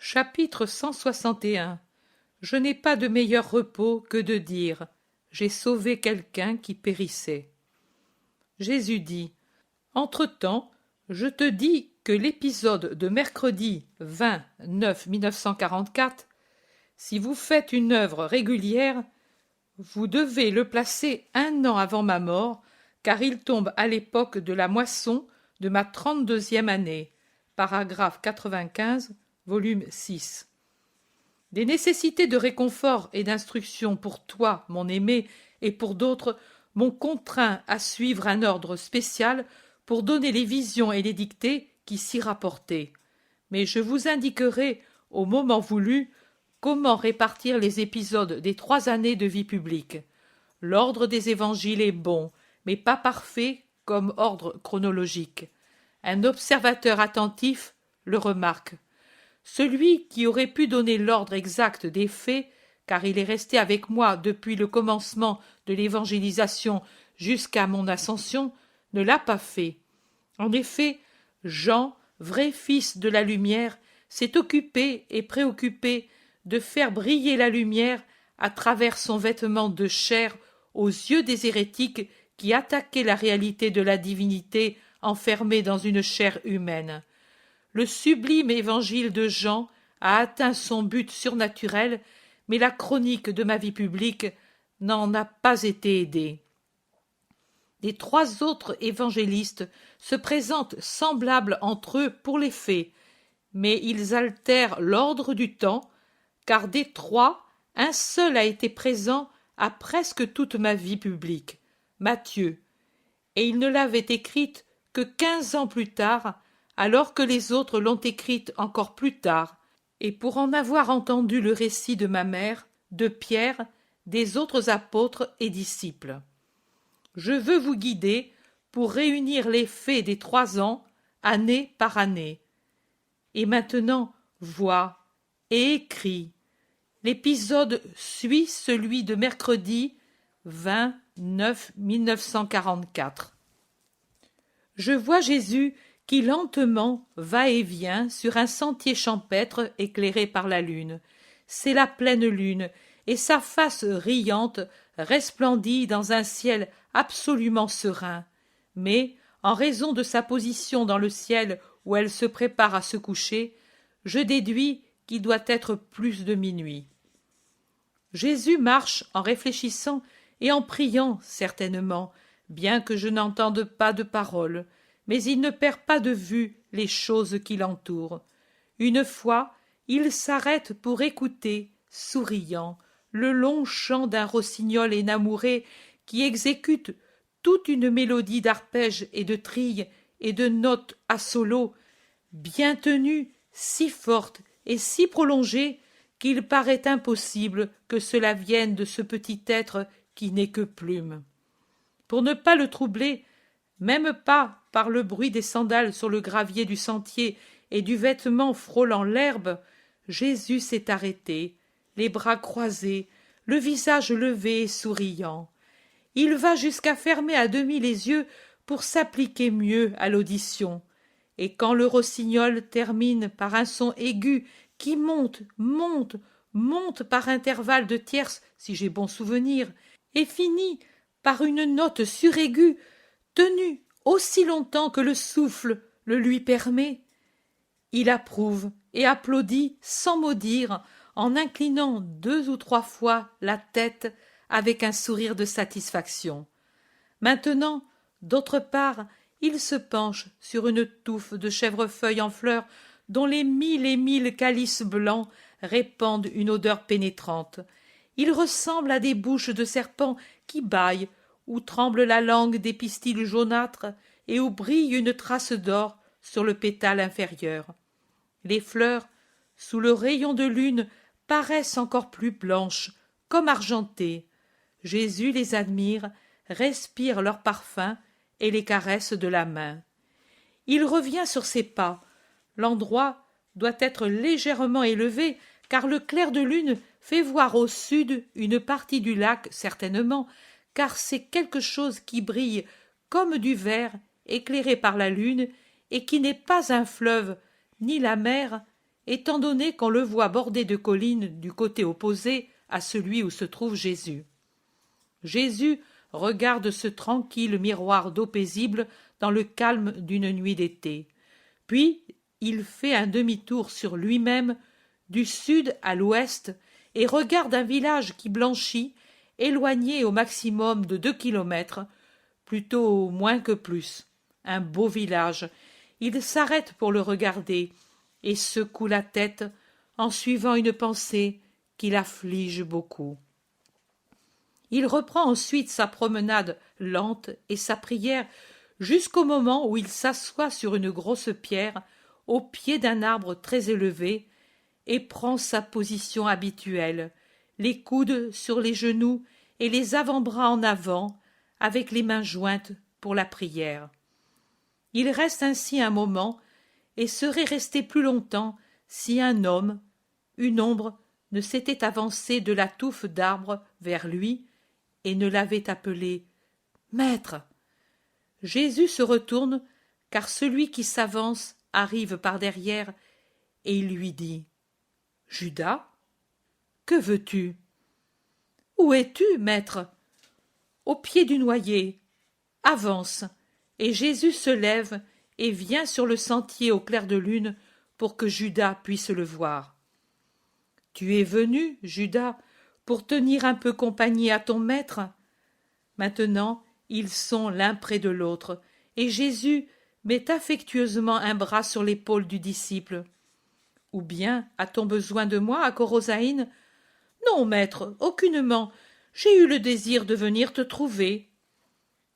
Chapitre 161. Je n'ai pas de meilleur repos que de dire « J'ai sauvé quelqu'un qui périssait ». Jésus dit « Entre-temps, je te dis que l'épisode de mercredi 20-9-1944, si vous faites une œuvre régulière, vous devez le placer 1 an avant ma mort, car il tombe à l'époque de la moisson de ma 32e année. Paragraphe 95, volume 6. Des nécessités de réconfort et d'instruction pour toi, mon aimé, et pour d'autres, m'ont contraint à suivre un ordre spécial pour donner les visions et les dictées qui s'y rapportaient. Mais je vous indiquerai, au moment voulu, comment répartir les épisodes des 3 années de vie publique. L'ordre des évangiles est bon, mais pas parfait comme ordre chronologique. Un observateur attentif le remarque. Celui qui aurait pu donner l'ordre exact des faits, car il est resté avec moi depuis le commencement de l'évangélisation jusqu'à mon ascension, ne l'a pas fait. En effet, Jean, vrai fils de la lumière, s'est occupé et préoccupé de faire briller la lumière à travers son vêtement de chair aux yeux des hérétiques qui attaquaient la réalité de la divinité enfermée dans une chair humaine. Le sublime évangile de Jean a atteint son but surnaturel, mais la chronique de ma vie publique n'en a pas été aidée. Les 3 autres évangélistes se présentent semblables entre eux pour les faits, mais ils altèrent l'ordre du temps, car des 3, un seul a été présent à presque toute ma vie publique, Matthieu, et il ne l'avait écrite que 15 ans plus tard, alors que les autres l'ont écrite encore plus tard, et pour en avoir entendu le récit de ma mère, de Pierre, des autres apôtres et disciples. Je veux vous guider pour réunir les faits des 3 ans, année par année. Et maintenant, vois et écris. L'épisode suit celui de mercredi 20-9-1944. Je vois Jésus qui lentement va et vient sur un sentier champêtre éclairé par la lune. C'est la pleine lune, et sa face riante resplendit dans un ciel absolument serein. Mais, en raison de sa position dans le ciel où elle se prépare à se coucher, je déduis qu'il doit être plus de minuit. Jésus marche en réfléchissant et en priant certainement, bien que je n'entende pas de parole, mais il ne perd pas de vue les choses qui l'entourent. Une fois, il s'arrête pour écouter, souriant, le long chant d'un rossignol énamouré qui exécute toute une mélodie d'arpèges et de trilles et de notes à solo, bien tenues, si fortes et si prolongées qu'il paraît impossible que cela vienne de ce petit être qui n'est que plume. Pour ne pas le troubler, même pas par le bruit des sandales sur le gravier du sentier et du vêtement frôlant l'herbe, Jésus s'est arrêté, les bras croisés, le visage levé et souriant. Il va jusqu'à fermer à demi les yeux pour s'appliquer mieux à l'audition. Et quand le rossignol termine par un son aigu qui monte, monte, monte par intervalles de tierces, si j'ai bon souvenir, et finit par une note suraiguë, tenue aussi longtemps que le souffle le lui permet, il approuve et applaudit sans mot dire, en inclinant 2 ou 3 fois la tête avec un sourire de satisfaction. Maintenant, d'autre part, il se penche sur une touffe de chèvrefeuille en fleurs dont les 1000 et 1000 calices blancs répandent une odeur pénétrante. Il ressemble à des bouches de serpents qui bâillent, où tremble la langue des pistils jaunâtres et où brille une trace d'or sur le pétale inférieur. Les fleurs, sous le rayon de lune, paraissent encore plus blanches, comme argentées. Jésus les admire, respire leur parfum et les caresse de la main. Il revient sur ses pas. L'endroit doit être légèrement élevé, car le clair de lune fait voir au sud une partie du lac, certainement, car c'est quelque chose qui brille comme du verre éclairé par la lune et qui n'est pas un fleuve, ni la mer, étant donné qu'on le voit bordé de collines du côté opposé à celui où se trouve Jésus. Jésus regarde ce tranquille miroir d'eau paisible dans le calme d'une nuit d'été. Puis il fait un demi-tour sur lui-même, du sud à l'ouest, et regarde un village qui blanchit, éloigné au maximum de 2 kilomètres, plutôt moins que plus. Un beau village. Il s'arrête pour le regarder et secoue la tête en suivant une pensée qui l'afflige beaucoup. Il reprend ensuite sa promenade lente et sa prière jusqu'au moment où il s'assoit sur une grosse pierre au pied d'un arbre très élevé et prend sa position habituelle, les coudes sur les genoux et les avant-bras en avant, avec les mains jointes pour la prière. Il reste ainsi un moment et serait resté plus longtemps si un homme, une ombre, ne s'était avancé de la touffe d'arbre vers lui et ne l'avait appelé « Maître !» Jésus se retourne, car celui qui s'avance arrive par derrière, et il lui dit « Judas, que veux-tu ?»« Où es-tu, maître ?»« Au pied du noyer. Avance. » Et Jésus se lève et vient sur le sentier au clair de lune pour que Judas puisse le voir. « Tu es venu, Judas, pour tenir un peu compagnie à ton maître ?» Maintenant, ils sont l'un près de l'autre, et Jésus met affectueusement un bras sur l'épaule du disciple. « Ou bien a-t-on besoin de moi à Corosaïne ?»« Non, maître, aucunement. J'ai eu le désir de venir te trouver. »«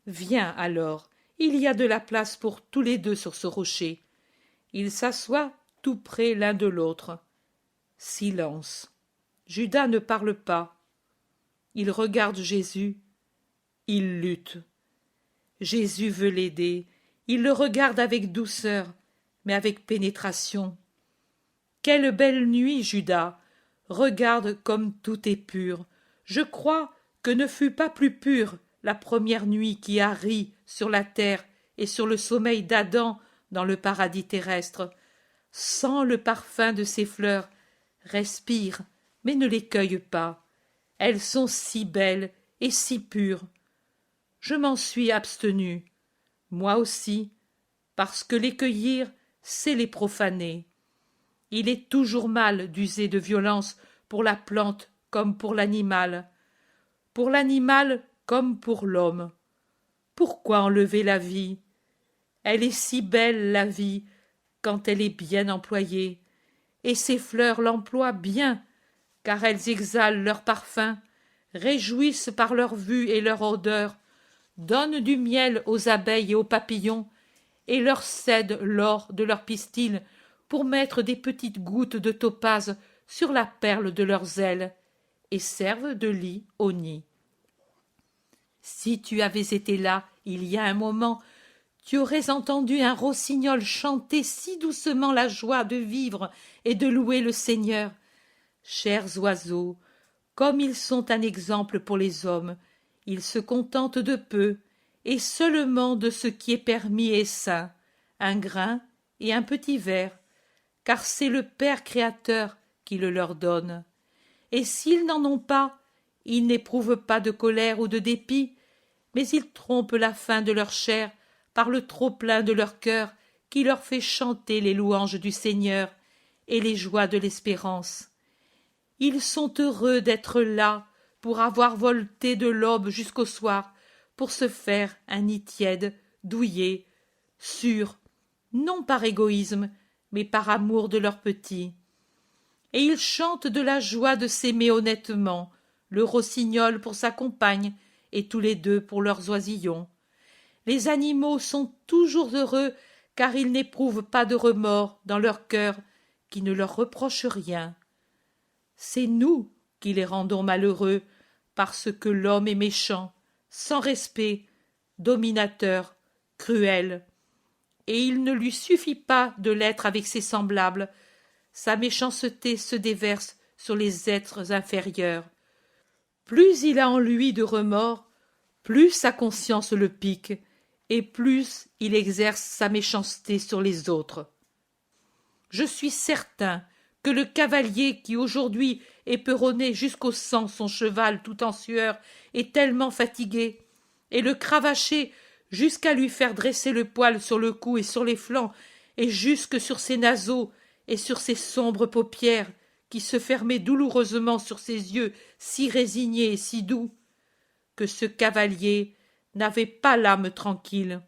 Viens alors, il y a de la place pour tous les deux sur ce rocher. » Ils s'assoient tout près l'un de l'autre. Silence. Judas ne parle pas. Il regarde Jésus. Il lutte. Jésus veut l'aider. Il le regarde avec douceur, mais avec pénétration. Quelle belle nuit, Judas! Regarde comme tout est pur. Je crois que ne fut pas plus pure la première nuit qui a ri sur la terre et sur le sommeil d'Adam dans le paradis terrestre. Sens le parfum de ces fleurs, respire, mais ne les cueille pas. Elles sont si belles et si pures. Je m'en suis abstenu, moi aussi, parce que les cueillir, c'est les profaner. Il est toujours mal d'user de violence pour la plante comme pour l'animal comme pour l'homme. Pourquoi enlever la vie? Elle est si belle, la vie, quand elle est bien employée, et ces fleurs l'emploient bien, car elles exhalent leur parfum, réjouissent par leur vue et leur odeur, donnent du miel aux abeilles et aux papillons, et leur cèdent l'or de leurs pistils pour mettre des petites gouttes de topaze sur la perle de leurs ailes, et servent de lit au nid. Si tu avais été là, il y a un moment, tu aurais entendu un rossignol chanter si doucement la joie de vivre et de louer le Seigneur. Chers oiseaux, comme ils sont un exemple pour les hommes, ils se contentent de peu, et seulement de ce qui est permis et saint, un grain et un petit ver, car c'est le Père créateur qui le leur donne. Et s'ils n'en ont pas, ils n'éprouvent pas de colère ou de dépit, mais ils trompent la faim de leur chair par le trop-plein de leur cœur qui leur fait chanter les louanges du Seigneur et les joies de l'espérance. Ils sont heureux d'être là pour avoir volté de l'aube jusqu'au soir, pour se faire un nid tiède, douillet, sûr, non par égoïsme, mais par amour de leurs petits. Et ils chantent de la joie de s'aimer honnêtement, le rossignol pour sa compagne, et tous les deux pour leurs oisillons. Les animaux sont toujours heureux, car ils n'éprouvent pas de remords dans leur cœur, qui ne leur reproche rien. C'est nous qui les rendons malheureux, parce que l'homme est méchant, sans respect, dominateur, cruel. Et il ne lui suffit pas de l'être avec ses semblables. Sa méchanceté se déverse sur les êtres inférieurs. Plus il a en lui de remords, plus sa conscience le pique, et plus il exerce sa méchanceté sur les autres. Je suis certain que le cavalier qui aujourd'hui éperonnait jusqu'au sang son cheval tout en sueur est tellement fatigué, et le cravacher jusqu'à lui faire dresser le poil sur le cou et sur les flancs, et jusque sur ses naseaux et sur ses sombres paupières, qui se fermaient douloureusement sur ses yeux si résignés et si doux, que ce cavalier n'avait pas l'âme tranquille,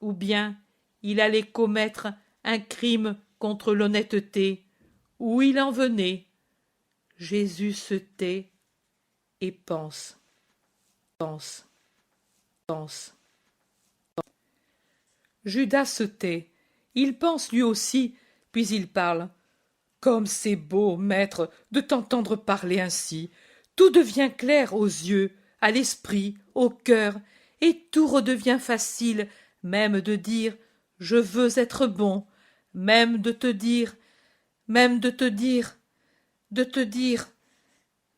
ou bien il allait commettre un crime contre l'honnêteté, où il en venait. Jésus se tait et pense, pense, pense. Judas se tait, il pense lui aussi, puis il parle. Comme c'est beau, maître, de t'entendre parler ainsi. Tout devient clair aux yeux, à l'esprit, au cœur, et tout redevient facile, même de dire « je veux être bon », même de te dire,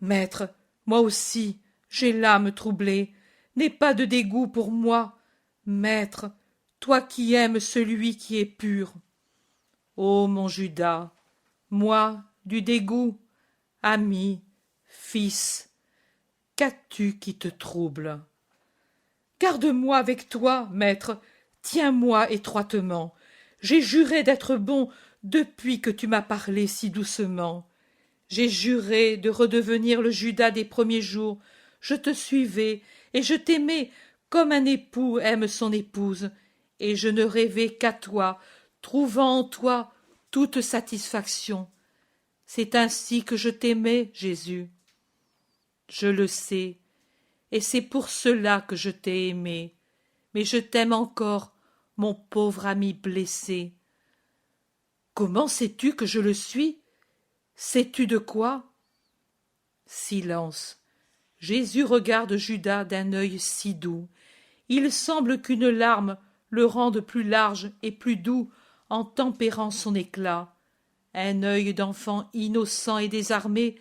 maître, moi aussi, j'ai l'âme troublée, n'aie pas de dégoût pour moi, maître, toi qui aimes celui qui est pur. Ô mon Judas, moi, du dégoût, ami, fils, qu'as-tu qui te trouble? Garde-moi avec toi, maître, tiens-moi étroitement. J'ai juré d'être bon depuis que tu m'as parlé si doucement. J'ai juré de redevenir le Judas des premiers jours. Je te suivais et je t'aimais comme un époux aime son épouse, et je ne rêvais qu'à toi, trouvant en toi toute satisfaction. C'est ainsi que je t'aimais, Jésus. Je le sais, et c'est pour cela que je t'ai aimé, mais je t'aime encore, mon pauvre ami blessé. Comment sais-tu que je le suis? Sais-tu de quoi? Silence. Jésus regarde Judas d'un œil si doux. Il semble qu'une larme le rende plus large et plus doux en tempérant son éclat. Un œil d'enfant innocent et désarmé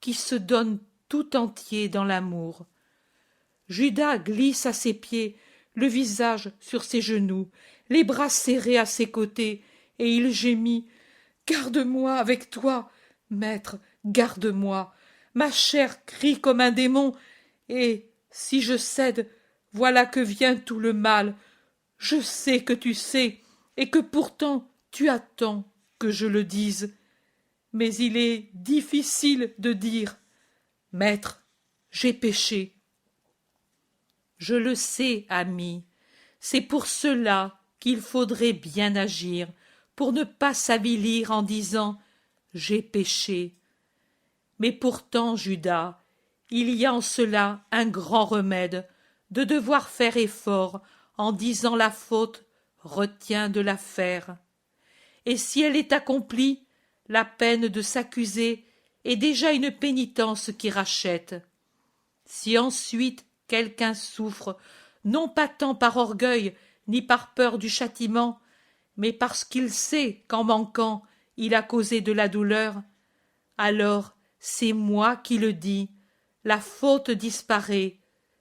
qui se donne tout entier dans l'amour. Judas glisse à ses pieds, le visage sur ses genoux, les bras serrés à ses côtés, et il gémit. Garde-moi avec toi, maître, garde-moi. Ma chair crie comme un démon, et, si je cède, voilà que vient tout le mal. Je sais que tu sais, et que pourtant tu attends que je le dise. Mais il est difficile de dire. Maître, j'ai péché. Je le sais, ami. C'est pour cela qu'il faudrait bien agir, pour ne pas s'avilir en disant « j'ai péché ». Mais pourtant, Judas, il y a en cela un grand remède, de devoir faire effort en disant la faute, retiens de la faire. Et si elle est accomplie, la peine de s'accuser est déjà une pénitence qui rachète. Si ensuite quelqu'un souffre, non pas tant par orgueil ni par peur du châtiment, mais parce qu'il sait qu'en manquant il a causé de la douleur, alors c'est moi qui le dis, la faute disparaît,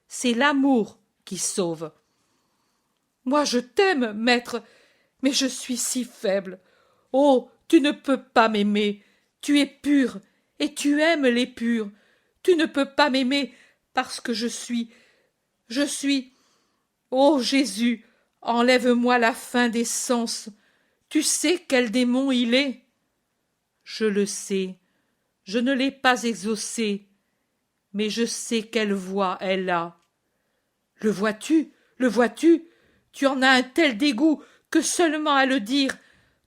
c'est l'amour qui sauve. Moi je t'aime, maître, mais je suis si faible. Oh, tu ne peux pas m'aimer, tu es pur, et tu aimes les purs. Tu ne peux pas m'aimer parce que je suis. Ô Jésus, enlève-moi la faim des sens. Tu sais quel démon il est? Je le sais, je ne l'ai pas exaucé, mais je sais quelle voix elle a. Le vois-tu? Le vois-tu? Tu en as un tel dégoût que seulement à le dire,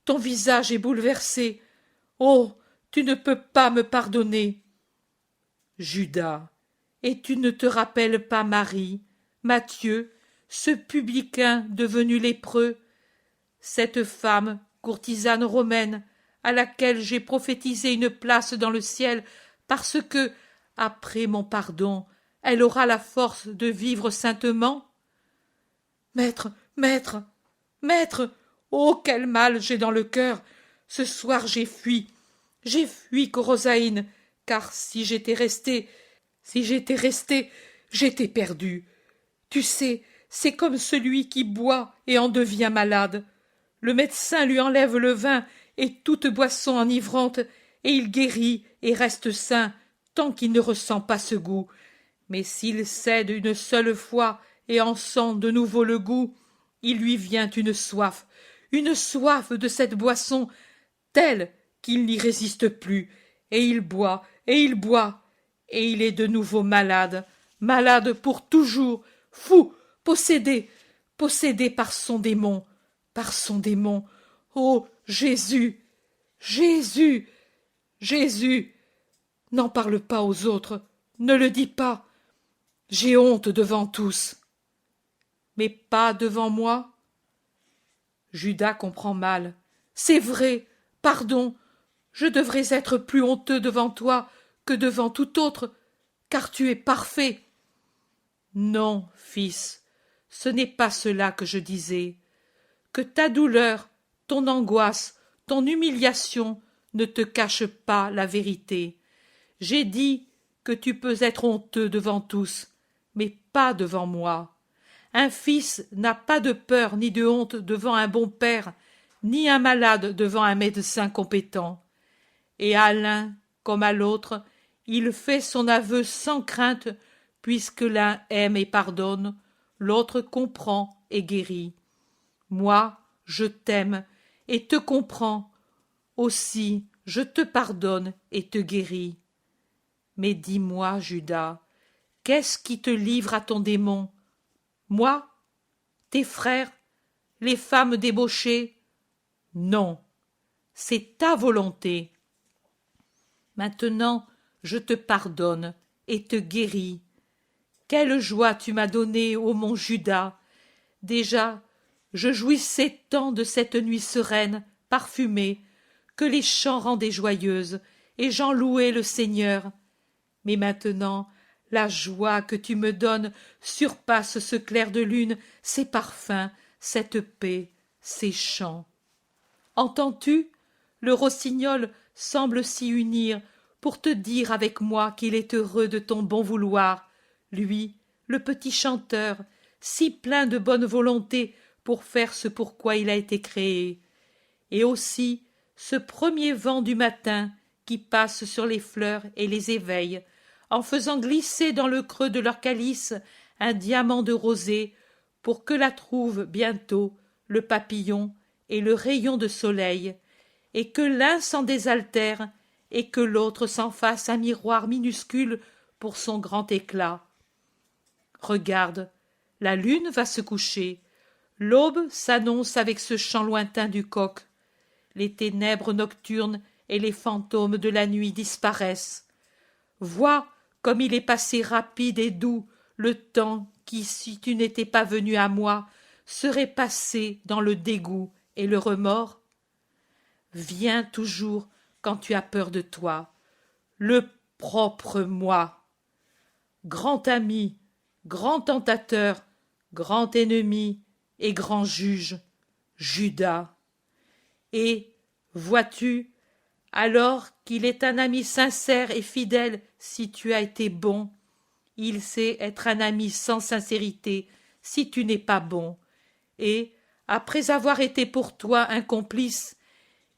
ton visage est bouleversé. Oh, tu ne peux pas me pardonner. Judas, et tu ne te rappelles pas Marie, Matthieu, ce publicain devenu lépreux, cette femme, courtisane romaine, à laquelle j'ai prophétisé une place dans le ciel, parce que, après mon pardon, elle aura la force de vivre saintement? Maître, maître, maître, oh quel mal j'ai dans le cœur! Ce soir j'ai fui Corosaïne, car si j'étais resté, j'étais perdu. Tu sais, c'est comme celui qui boit et en devient malade. Le médecin lui enlève le vin et toute boisson enivrante, et il guérit et reste sain tant qu'il ne ressent pas ce goût. Mais s'il cède une seule fois et en sent de nouveau le goût, il lui vient une soif de cette boisson telle qu'il n'y résiste plus, et il boit, et il boit, et il est de nouveau malade, malade pour toujours, fou, possédé, possédé par son démon, par son démon. Ô Jésus, Jésus, Jésus, n'en parle pas aux autres, ne le dis pas. J'ai honte devant tous. Mais pas devant moi. Judas comprend mal. C'est vrai, pardon, je devrais être plus honteux devant toi que devant tout autre, car tu es parfait. Non, fils, ce n'est pas cela que je disais. Que ta douleur, ton angoisse, ton humiliation ne te cachent pas la vérité. J'ai dit que tu peux être honteux devant tous, mais pas devant moi. Un fils n'a pas de peur ni de honte devant un bon père, ni un malade devant un médecin compétent. Et à l'un comme à l'autre, il fait son aveu sans crainte, puisque l'un aime et pardonne, l'autre comprend et guérit. Moi, je t'aime et te comprends, aussi je te pardonne et te guéris. Mais dis-moi, Judas, qu'est-ce qui te livre à ton démon? Moi? Tes frères? Les femmes débauchées? Non, c'est ta volonté. Maintenant, je te pardonne et te guéris. Quelle joie tu m'as donnée, ô mon Judas! Déjà, je jouissais tant de cette nuit sereine, parfumée, que les chants rendaient joyeuse, et j'en louais le Seigneur. Mais maintenant, la joie que tu me donnes surpasse ce clair de lune, ces parfums, cette paix, ces chants. Entends-tu? Le rossignol semble s'y unir pour te dire avec moi qu'il est heureux de ton bon vouloir, lui, le petit chanteur, si plein de bonne volonté pour faire ce pourquoi il a été créé. Et aussi ce premier vent du matin qui passe sur les fleurs et les éveille, en faisant glisser dans le creux de leur calice un diamant de rosée, pour que la trouve bientôt le papillon et le rayon de soleil, et que l'un s'en désaltère et que l'autre s'en fasse un miroir minuscule pour son grand éclat. Regarde, la lune va se coucher, l'aube s'annonce avec ce chant lointain du coq, les ténèbres nocturnes et les fantômes de la nuit disparaissent. Vois comme il est passé rapide et doux le temps qui, si tu n'étais pas venu à moi, serait passé dans le dégoût et le remords. Viens toujours quand tu as peur de toi, le propre moi. Grand ami, grand tentateur, grand ennemi et grand juge, Judas. Et, vois-tu, alors qu'il est un ami sincère et fidèle si tu as été bon, il sait être un ami sans sincérité si tu n'es pas bon, et, après avoir été pour toi un complice,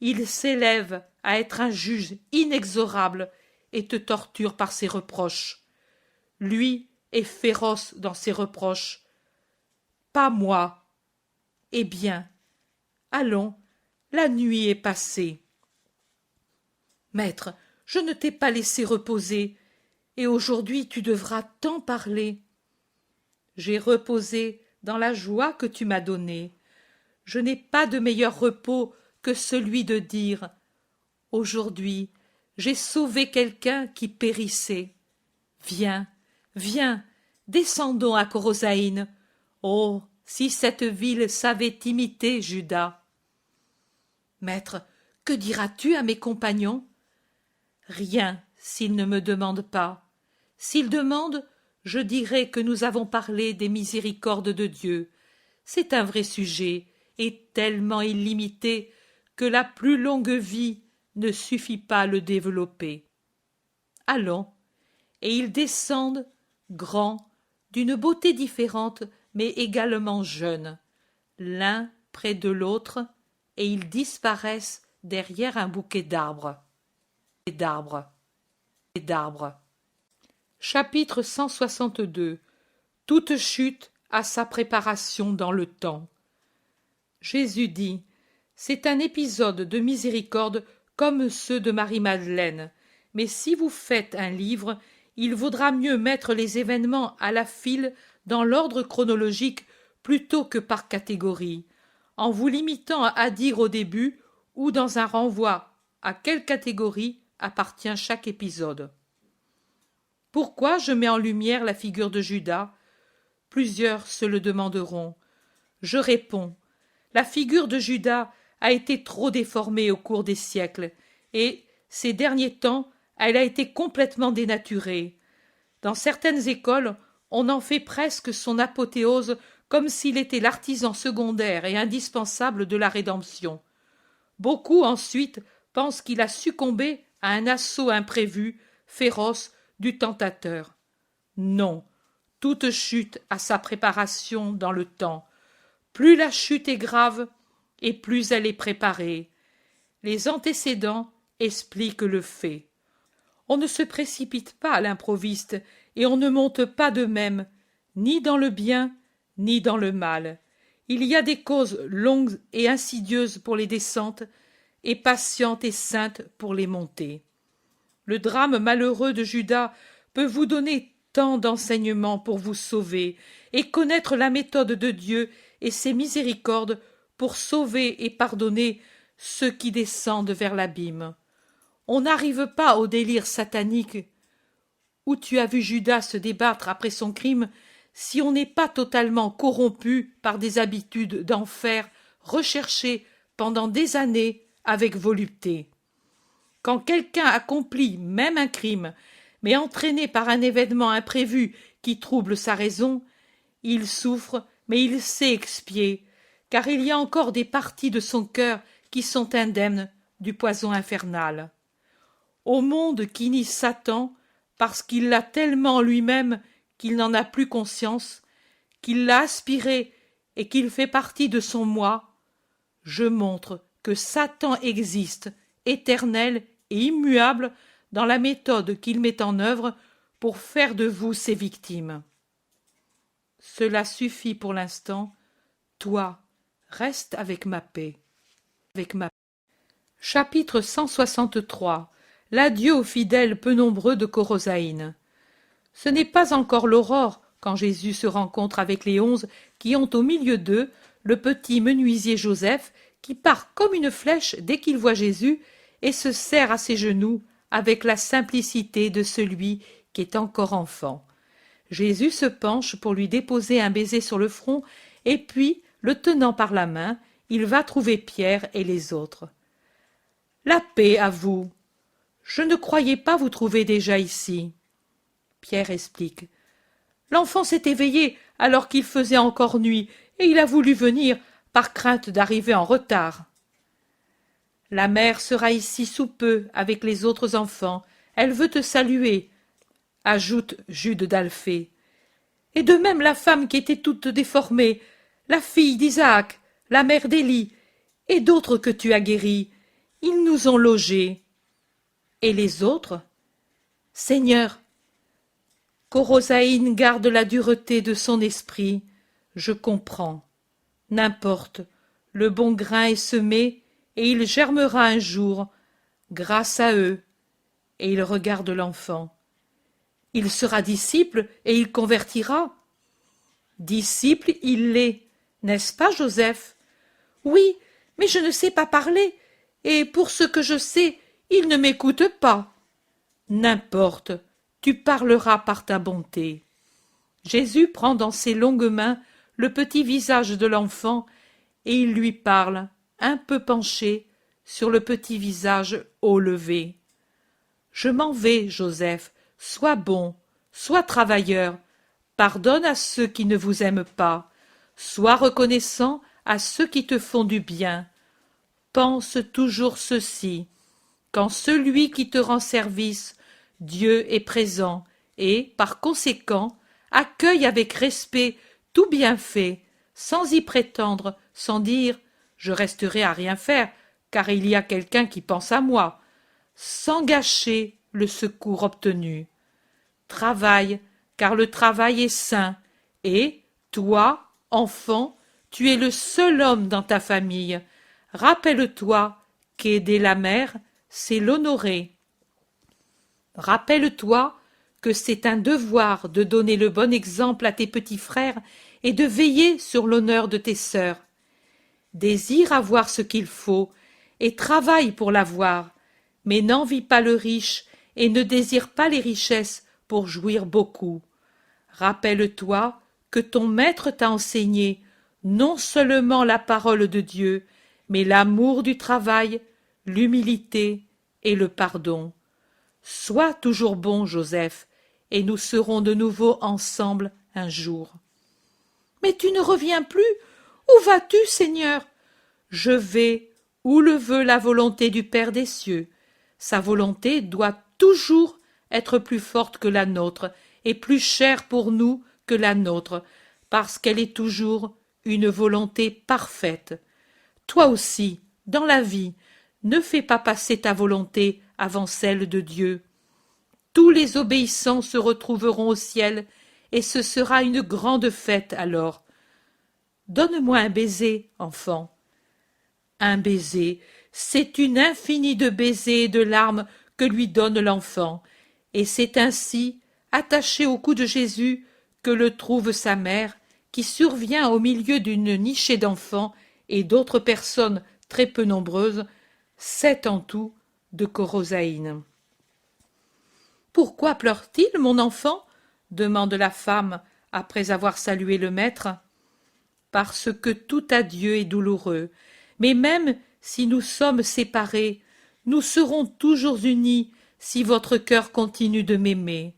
il s'élève à être un juge inexorable et te torture par ses reproches. Lui est féroce dans ses reproches. Pas moi. Eh bien, allons, la nuit est passée. Maître, je ne t'ai pas laissé reposer, et aujourd'hui tu devras tant parler. J'ai reposé dans la joie que tu m'as donnée. Je n'ai pas de meilleur repos que celui de dire « Aujourd'hui, j'ai sauvé quelqu'un qui périssait. Viens, viens, descendons à Corosaïne. Oh, si cette ville savait t'imiter, Judas !» Maître, que diras-tu à mes compagnons? Rien, s'ils ne me demandent pas. S'ils demandent, je dirai que nous avons parlé des miséricordes de Dieu. C'est un vrai sujet, et tellement illimité que la plus longue vie ne suffit pas à le développer. Allons, et ils descendent, grands, d'une beauté différente, mais également jeunes, l'un près de l'autre, et ils disparaissent derrière un bouquet d'arbres. d'arbres. Chapitre 162. Toute chute a sa préparation dans le temps. Jésus dit: c'est un épisode de miséricorde comme ceux de Marie-Madeleine, mais si vous faites un livre, il vaudra mieux mettre les événements à la file dans l'ordre chronologique plutôt que par catégorie, en vous limitant à dire au début ou dans un renvoi à quelle catégorie appartient chaque épisode. Pourquoi je mets en lumière la figure de Judas? Plusieurs se le demanderont. Je réponds: la figure de Judas a été trop déformée au cours des siècles, et, ces derniers temps, elle a été complètement dénaturée. Dans certaines écoles, on en fait presque son apothéose comme s'il était l'artisan secondaire et indispensable de la rédemption. Beaucoup ensuite pensent qu'il a succombé à un assaut imprévu, féroce, du tentateur. Non, toute chute a sa préparation dans le temps. Plus la chute est grave, et plus elle est préparée. Les antécédents expliquent le fait. On ne se précipite pas à l'improviste, et on ne monte pas de même, ni dans le bien, ni dans le mal. Il y a des causes longues et insidieuses pour les descentes, et patientes et saintes pour les montées. Le drame malheureux de Judas peut vous donner tant d'enseignements pour vous sauver, et connaître la méthode de Dieu et ses miséricordes pour sauver et pardonner ceux qui descendent vers l'abîme. On n'arrive pas au délire satanique où tu as vu Judas se débattre après son crime si on n'est pas totalement corrompu par des habitudes d'enfer recherchées pendant des années avec volupté. Quand quelqu'un accomplit même un crime, mais entraîné par un événement imprévu qui trouble sa raison, il souffre, mais il sait expier, car il y a encore des parties de son cœur qui sont indemnes du poison infernal. Au monde qui nie Satan, parce qu'il l'a tellement lui-même qu'il n'en a plus conscience, qu'il l'a aspiré et qu'il fait partie de son moi, je montre que Satan existe, éternel et immuable, dans la méthode qu'il met en œuvre pour faire de vous ses victimes. Cela suffit pour l'instant. Toi, reste avec ma paix. Chapitre 163. L'adieu aux fidèles peu nombreux de Corosaïne. Ce n'est pas encore l'aurore quand Jésus se rencontre avec les 11 qui ont au milieu d'eux le petit menuisier Joseph qui part comme une flèche dès qu'il voit Jésus et se serre à ses genoux avec la simplicité de celui qui est encore enfant. Jésus se penche pour lui déposer un baiser sur le front et puis, le tenant par la main, il va trouver Pierre et les autres. « La paix à vous. Je ne croyais pas vous trouver déjà ici. » Pierre explique. « L'enfant s'est éveillé alors qu'il faisait encore nuit et il a voulu venir par crainte d'arriver en retard. » « La mère sera ici sous peu avec les autres enfants. Elle veut te saluer, » ajoute Jude d'Alphée. « Et de même la femme qui était toute déformée, la fille d'Isaac, la mère d'Élie, et d'autres que tu as guéris. Ils nous ont logés. » Et les autres? « Seigneur, Corosaïne garde la dureté de son esprit. Je comprends. N'importe, le bon grain est semé, et il germera un jour, grâce à eux. » Et il regarde l'enfant. « Il sera disciple et il convertira. » Disciple il l'est, n'est-ce pas, Joseph? Oui, mais je ne sais pas parler, et pour ce que je sais, il ne m'écoute pas. N'importe, tu parleras par ta bonté. Jésus prend dans ses longues mains le petit visage de l'enfant, et il lui parle, un peu penché, sur le petit visage haut levé. « Je m'en vais, Joseph, sois bon, sois travailleur, pardonne à ceux qui ne vous aiment pas, sois reconnaissant à ceux qui te font du bien. Pense toujours ceci, quand celui qui te rend service, Dieu est présent, et, par conséquent, accueille avec respect tout bienfait, sans y prétendre, sans dire « je resterai à rien faire, car il y a quelqu'un qui pense à moi », sans gâcher le secours obtenu. Travaille, car le travail est sain, et, toi, enfant, tu es le seul homme dans ta famille. Rappelle-toi qu'aider la mère, c'est l'honorer. Rappelle-toi que c'est un devoir de donner le bon exemple à tes petits frères et de veiller sur l'honneur de tes sœurs. Désire avoir ce qu'il faut et travaille pour l'avoir, mais n'envie pas le riche et ne désire pas les richesses pour jouir beaucoup. Rappelle-toi que ton maître t'a enseigné non seulement la parole de Dieu, mais l'amour du travail, l'humilité et le pardon. Sois toujours bon, Joseph, et nous serons de nouveau ensemble un jour. Mais tu ne reviens plus. Où vas-tu, Seigneur? Je vais où le veut la volonté du Père des cieux. Sa volonté doit toujours être plus forte que la nôtre et plus chère pour nous que la nôtre, parce qu'elle est toujours une volonté parfaite. Toi aussi, dans la vie, ne fais pas passer ta volonté avant celle de Dieu. Tous les obéissants se retrouveront au ciel, et ce sera une grande fête alors. Donne-moi un baiser, enfant. Un baiser, c'est une infinie de baisers et de larmes que lui donne l'enfant, et c'est ainsi, attaché au cou de Jésus, que le trouve sa mère, qui survient au milieu d'une nichée d'enfants et d'autres personnes très peu nombreuses, 7 en tout, de Korosaïn. « Pourquoi pleure-t-il, mon enfant ?» demande la femme après avoir salué le maître. « Parce que tout adieu est douloureux, mais même si nous sommes séparés, nous serons toujours unis si votre cœur continue de m'aimer.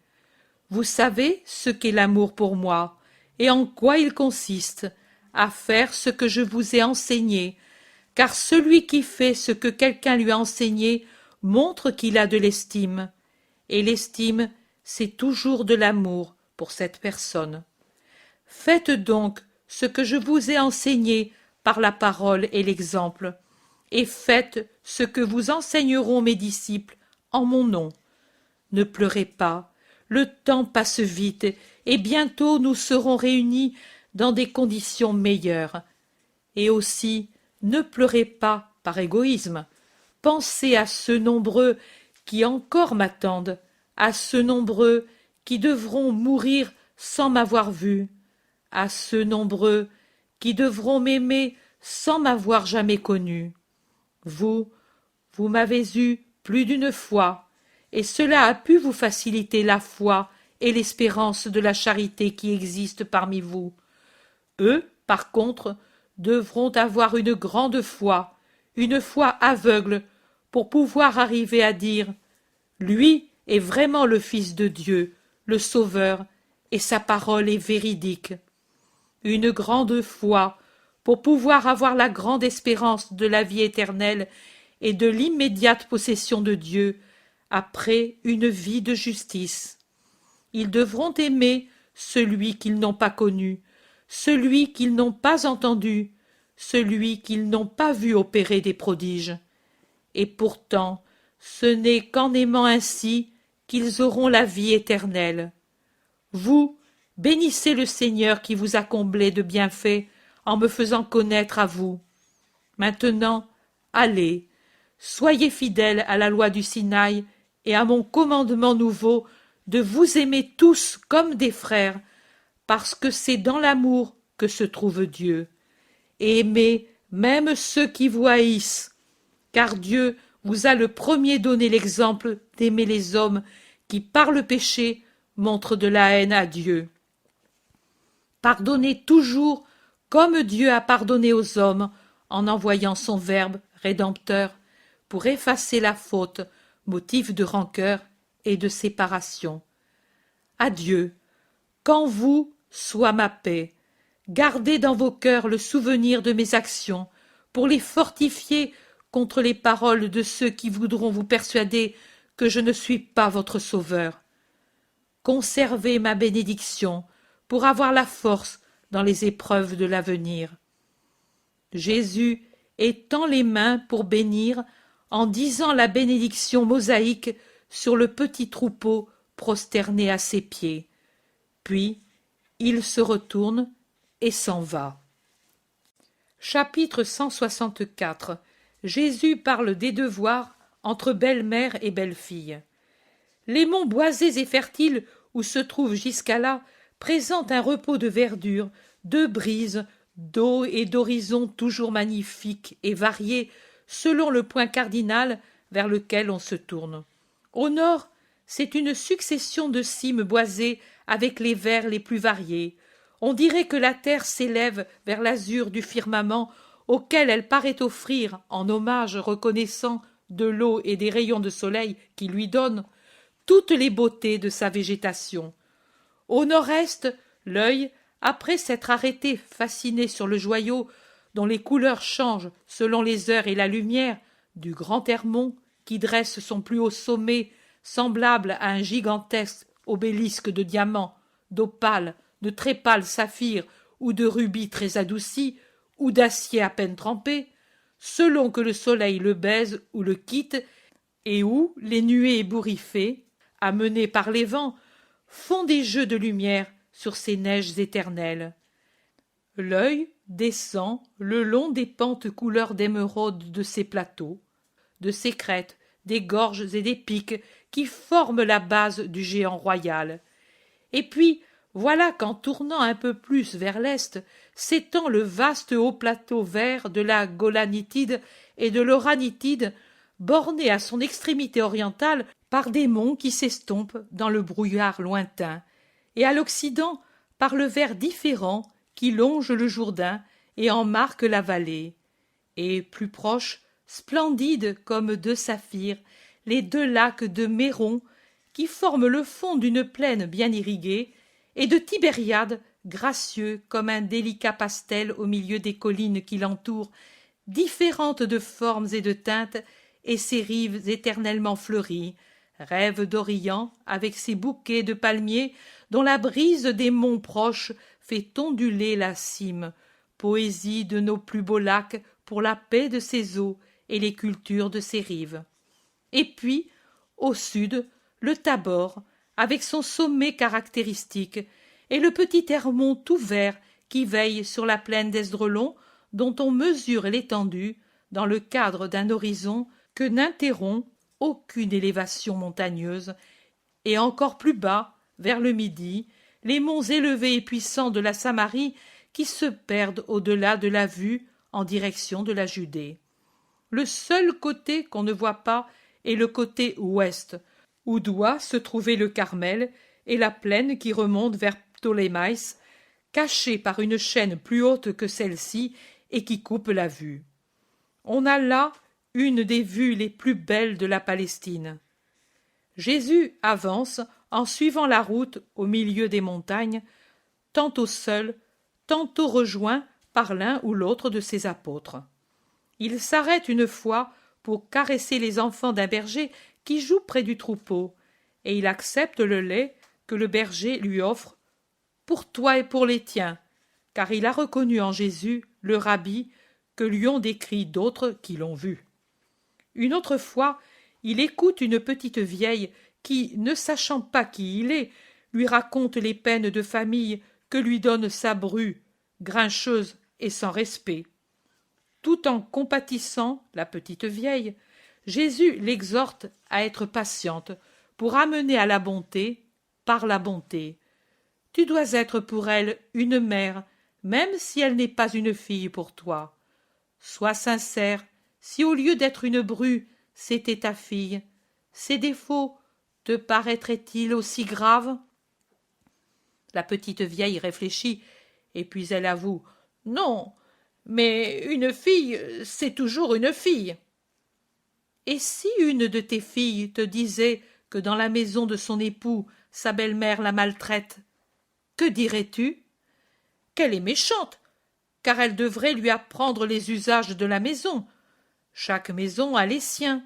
Vous savez ce qu'est l'amour pour moi, et en quoi il consiste, à faire ce que je vous ai enseigné, car celui qui fait ce que quelqu'un lui a enseigné montre qu'il a de l'estime, et l'estime, c'est toujours de l'amour pour cette personne. Faites donc ce que je vous ai enseigné par la parole et l'exemple, et faites ce que vous enseigneront mes disciples en mon nom. Ne pleurez pas, le temps passe vite, et bientôt nous serons réunis dans des conditions meilleures. Et aussi, ne pleurez pas par égoïsme. Pensez à ceux nombreux qui encore m'attendent, à ceux nombreux qui devront mourir sans m'avoir vu, à ceux nombreux qui devront m'aimer sans m'avoir jamais connu. Vous m'avez eu plus d'une fois, et cela a pu vous faciliter la foi et l'espérance de la charité qui existe parmi vous. Eux, par contre, devront avoir une grande foi, une foi aveugle, pour pouvoir arriver à dire « Lui est vraiment le Fils de Dieu, le Sauveur, et sa parole est véridique. » Une grande foi, pour pouvoir avoir la grande espérance de la vie éternelle et de l'immédiate possession de Dieu après une vie de justice. Ils devront aimer celui qu'ils n'ont pas connu, celui qu'ils n'ont pas entendu, celui qu'ils n'ont pas vu opérer des prodiges. Et pourtant, ce n'est qu'en aimant ainsi qu'ils auront la vie éternelle. Vous, bénissez le Seigneur qui vous a comblé de bienfaits en me faisant connaître à vous. Maintenant, allez, soyez fidèles à la loi du Sinaï et à mon commandement nouveau de vous aimer tous comme des frères, parce que c'est dans l'amour que se trouve Dieu. Et aimez même ceux qui vous haïssent, car Dieu vous a le premier donné l'exemple d'aimer les hommes qui, par le péché, montrent de la haine à Dieu. Pardonnez toujours comme Dieu a pardonné aux hommes en envoyant son Verbe rédempteur pour effacer la faute, motif de rancœur et de séparation. Adieu, qu'en vous soit ma paix. Gardez dans vos cœurs le souvenir de mes actions pour les fortifier contre les paroles de ceux qui voudront vous persuader que je ne suis pas votre sauveur. Conservez ma bénédiction pour avoir la force dans les épreuves de l'avenir. Jésus étend les mains pour bénir en disant la bénédiction mosaïque sur le petit troupeau prosterné à ses pieds. Puis il se retourne et s'en va. Chapitre 164. Jésus parle des devoirs entre belle-mère et belle-fille. Les monts boisés et fertiles où se trouve Giscala présentent un repos de verdure, de brises, d'eau et d'horizons toujours magnifiques et variés selon le point cardinal vers lequel on se tourne. Au nord, c'est une succession de cimes boisées avec les verts les plus variés. On dirait que la terre s'élève vers l'azur du firmament auquel elle paraît offrir, en hommage reconnaissant de l'eau et des rayons de soleil qui lui donnent, toutes les beautés de sa végétation. Au nord-est, l'œil, après s'être arrêté fasciné sur le joyau, dont les couleurs changent selon les heures et la lumière, du grand Hermon, qui dresse son plus haut sommet, semblable à un gigantesque obélisque de diamants, d'opales, de très pâles saphirs ou de rubis très adoucis, ou d'acier à peine trempé, selon que le soleil le baise ou le quitte, et où les nuées ébouriffées, amenées par les vents, font des jeux de lumière sur ces neiges éternelles. L'œil descend le long des pentes couleur d'émeraude de ces plateaux, de ces crêtes, des gorges et des pics qui forment la base du géant royal. Et puis, voilà qu'en tournant un peu plus vers l'est, s'étend le vaste haut plateau vert de la Golanitide et de l'Oranitide, borné à son extrémité orientale par des monts qui s'estompent dans le brouillard lointain, et à l'occident par le vert différent qui longe le Jourdain et en marque la vallée. Et plus proche, splendides comme deux saphirs, les deux lacs de Méron, qui forment le fond d'une plaine bien irriguée, et de Tibériade, gracieux comme un délicat pastel au milieu des collines qui l'entourent, différentes de formes et de teintes, et ses rives éternellement fleuries, rêve d'Orient avec ses bouquets de palmiers dont la brise des monts proches fait onduler la cime, poésie de nos plus beaux lacs pour la paix de ses eaux et les cultures de ses rives. Et puis, au sud, le Tabor, avec son sommet caractéristique, et le petit Hermon tout vert qui veille sur la plaine d'Esdraelon, dont on mesure l'étendue, dans le cadre d'un horizon que n'interrompt aucune élévation montagneuse, et encore plus bas, vers le midi, les monts élevés et puissants de la Samarie qui se perdent au-delà de la vue en direction de la Judée. Le seul côté qu'on ne voit pas est le côté ouest, où doit se trouver le Carmel et la plaine qui remonte vers Ptolémaïs, cachée par une chaîne plus haute que celle-ci et qui coupe la vue. On a là une des vues les plus belles de la Palestine. Jésus avance en suivant la route au milieu des montagnes, tantôt seul, tantôt rejoint par l'un ou l'autre de ses apôtres. Il s'arrête une fois pour caresser les enfants d'un berger qui joue près du troupeau, et il accepte le lait que le berger lui offre pour toi et pour les tiens, car il a reconnu en Jésus le rabbi que lui ont décrit d'autres qui l'ont vu. Une autre fois, il écoute une petite vieille qui, ne sachant pas qui il est, lui raconte les peines de famille que lui donne sa bru, grincheuse et sans respect. Tout en compatissant la petite vieille, Jésus l'exhorte à être patiente pour amener à la bonté par la bonté. Tu dois être pour elle une mère, même si elle n'est pas une fille pour toi. Sois sincère, si au lieu d'être une bru, c'était ta fille, ses défauts te paraîtraient-ils aussi graves? La petite vieille réfléchit, et puis elle avoue « Non, mais une fille, c'est toujours une fille. » Et si une de tes filles te disait que dans la maison de son époux, sa belle-mère la maltraite, que dirais-tu? Qu'elle est méchante, car elle devrait lui apprendre les usages de la maison. Chaque maison a les siens,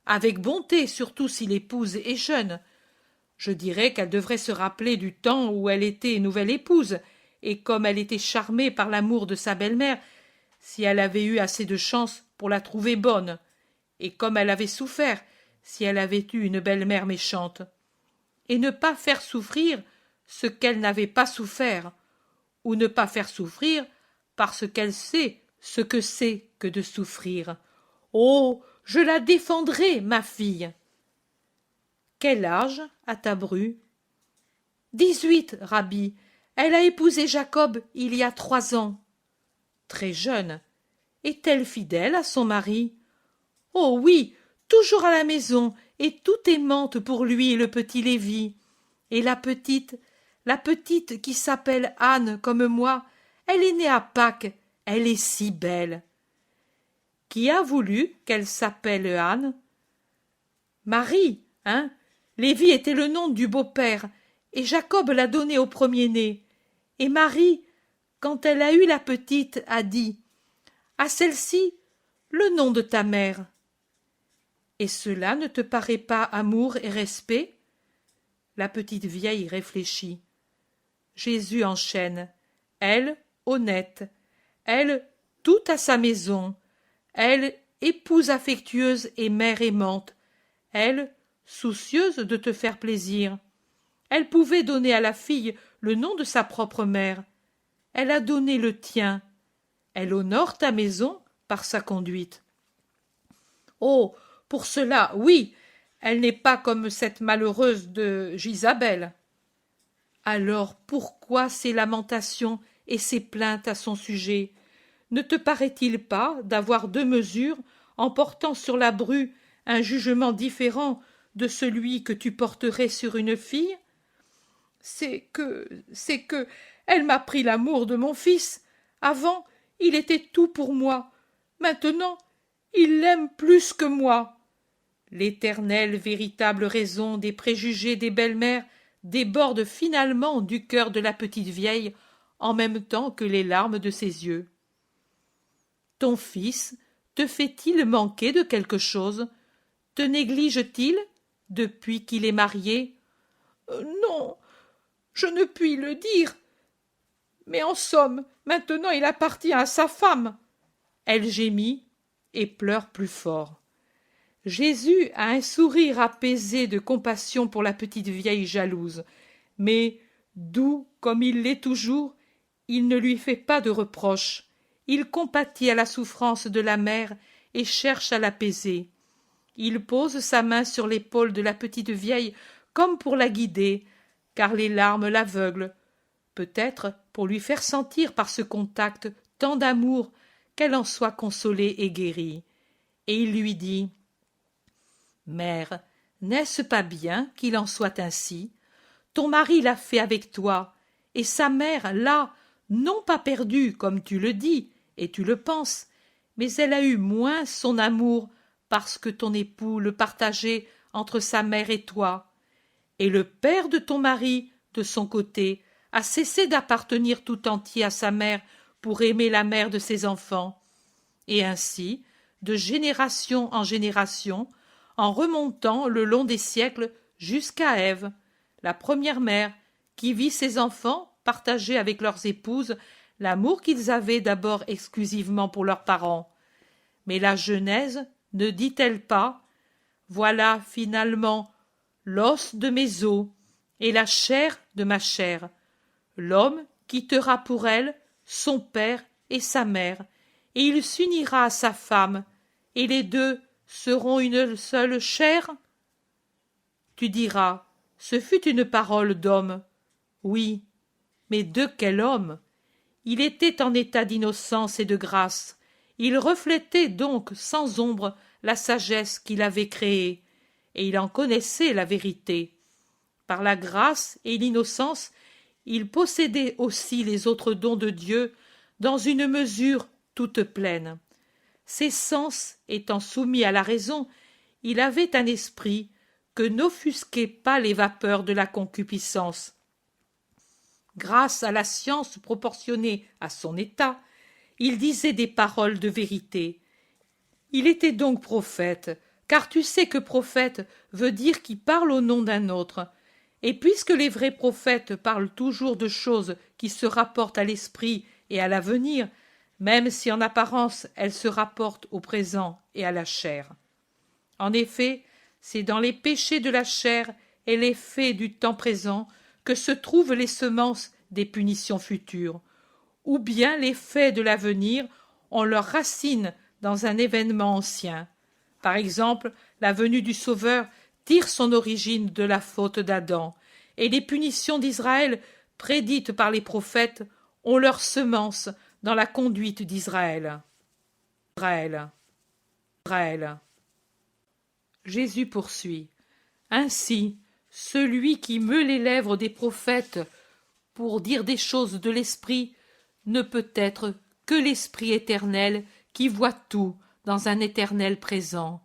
avec bonté, surtout si l'épouse est jeune. Je dirais qu'elle devrait se rappeler du temps où elle était nouvelle épouse, et comme elle était charmée par l'amour de sa belle-mère, si elle avait eu assez de chance pour la trouver bonne, et comme elle avait souffert si elle avait eu une belle-mère méchante, et ne pas faire souffrir ce qu'elle n'avait pas souffert, ou ne pas faire souffrir parce qu'elle sait ce que c'est que de souffrir. Oh, je la défendrai, ma fille. Quel âge a ta bru? 18, Rabbi. Elle a épousé Jacob il y a 3 ans. Très jeune. Est-elle fidèle à son mari? Oh oui, toujours à la maison, et tout aimante pour lui et le petit Lévi. Et la petite qui s'appelle Anne comme moi, elle est née à Pâques, elle est si belle. Qui a voulu qu'elle s'appelle Anne? Marie, hein? Lévi était le nom du beau-père, et Jacob l'a donné au premier-né. Et Marie, quand elle a eu la petite, a dit: à celle-ci, le nom de ta mère. Et cela ne te paraît pas amour et respect? La petite vieille réfléchit. Jésus enchaîne. Elle, honnête. Elle, tout à sa maison. Elle, épouse affectueuse et mère aimante. Elle, soucieuse de te faire plaisir. Elle pouvait donner à la fille le nom de sa propre mère. Elle a donné le tien. Elle honore ta maison par sa conduite. Oh, pour cela, oui, elle n'est pas comme cette malheureuse de Gisabelle. Alors pourquoi ces lamentations et ces plaintes à son sujet? Ne te paraît-il pas d'avoir 2 mesures en portant sur la bru un jugement différent de celui que tu porterais sur une fille? C'est que, elle m'a pris l'amour de mon fils. Avant, il était tout pour moi. Maintenant, il l'aime plus que moi. L'éternelle véritable raison des préjugés des belles-mères déborde finalement du cœur de la petite vieille en même temps que les larmes de ses yeux. Ton fils te fait-il manquer de quelque chose? Te néglige-t-il depuis qu'il est marié? Non, je ne puis le dire. Mais en somme, maintenant il appartient à sa femme. Elle gémit et pleure plus fort. Jésus a un sourire apaisé de compassion pour la petite vieille jalouse, mais, doux comme il l'est toujours, il ne lui fait pas de reproches. Il compatit à la souffrance de la mère et cherche à l'apaiser. Il pose sa main sur l'épaule de la petite vieille comme pour la guider, car les larmes l'aveuglent, peut-être pour lui faire sentir par ce contact tant d'amour qu'elle en soit consolée et guérie. Et il lui dit: Mère, n'est-ce pas bien qu'il en soit ainsi? Ton mari l'a fait avec toi, et sa mère l'a, non pas perdue, comme tu le dis, et tu le penses, mais elle a eu moins son amour parce que ton époux le partageait entre sa mère et toi. Et le père de ton mari, de son côté, a cessé d'appartenir tout entier à sa mère pour aimer la mère de ses enfants. Et ainsi, de génération en génération, en remontant le long des siècles jusqu'à Ève, la première mère, qui vit ses enfants partager avec leurs épouses l'amour qu'ils avaient d'abord exclusivement pour leurs parents. Mais la Genèse ne dit-elle pas: voilà finalement l'os de mes os et la chair de ma chair. L'homme quittera pour elle son père et sa mère, et il s'unira à sa femme, et les deux seront une seule chair? Tu diras: ce fut une parole d'homme. Oui, mais de quel homme? Il était en état d'innocence et de grâce. Il reflétait donc sans ombre la sagesse qu'il avait créée, et il en connaissait la vérité. Par la grâce et l'innocence, il possédait aussi les autres dons de Dieu dans une mesure toute pleine. Ses sens étant soumis à la raison, il avait un esprit que n'offusquaient pas les vapeurs de la concupiscence. Grâce à la science proportionnée à son état, il disait des paroles de vérité. Il était donc prophète, car tu sais que prophète veut dire qui parle au nom d'un autre. Et puisque les vrais prophètes parlent toujours de choses qui se rapportent à l'esprit et à l'avenir, même si en apparence elles se rapportent au présent et à la chair. En effet, c'est dans les péchés de la chair et les faits du temps présent que se trouvent les semences des punitions futures, ou bien les faits de l'avenir ont leurs racines dans un événement ancien. Par exemple, la venue du Sauveur tire son origine de la faute d'Adam, et les punitions d'Israël prédites par les prophètes ont leur semence dans la conduite d'Israël. Israël. Jésus poursuit. Ainsi, celui qui meut les lèvres des prophètes pour dire des choses de l'Esprit ne peut être que l'Esprit éternel qui voit tout dans un éternel présent.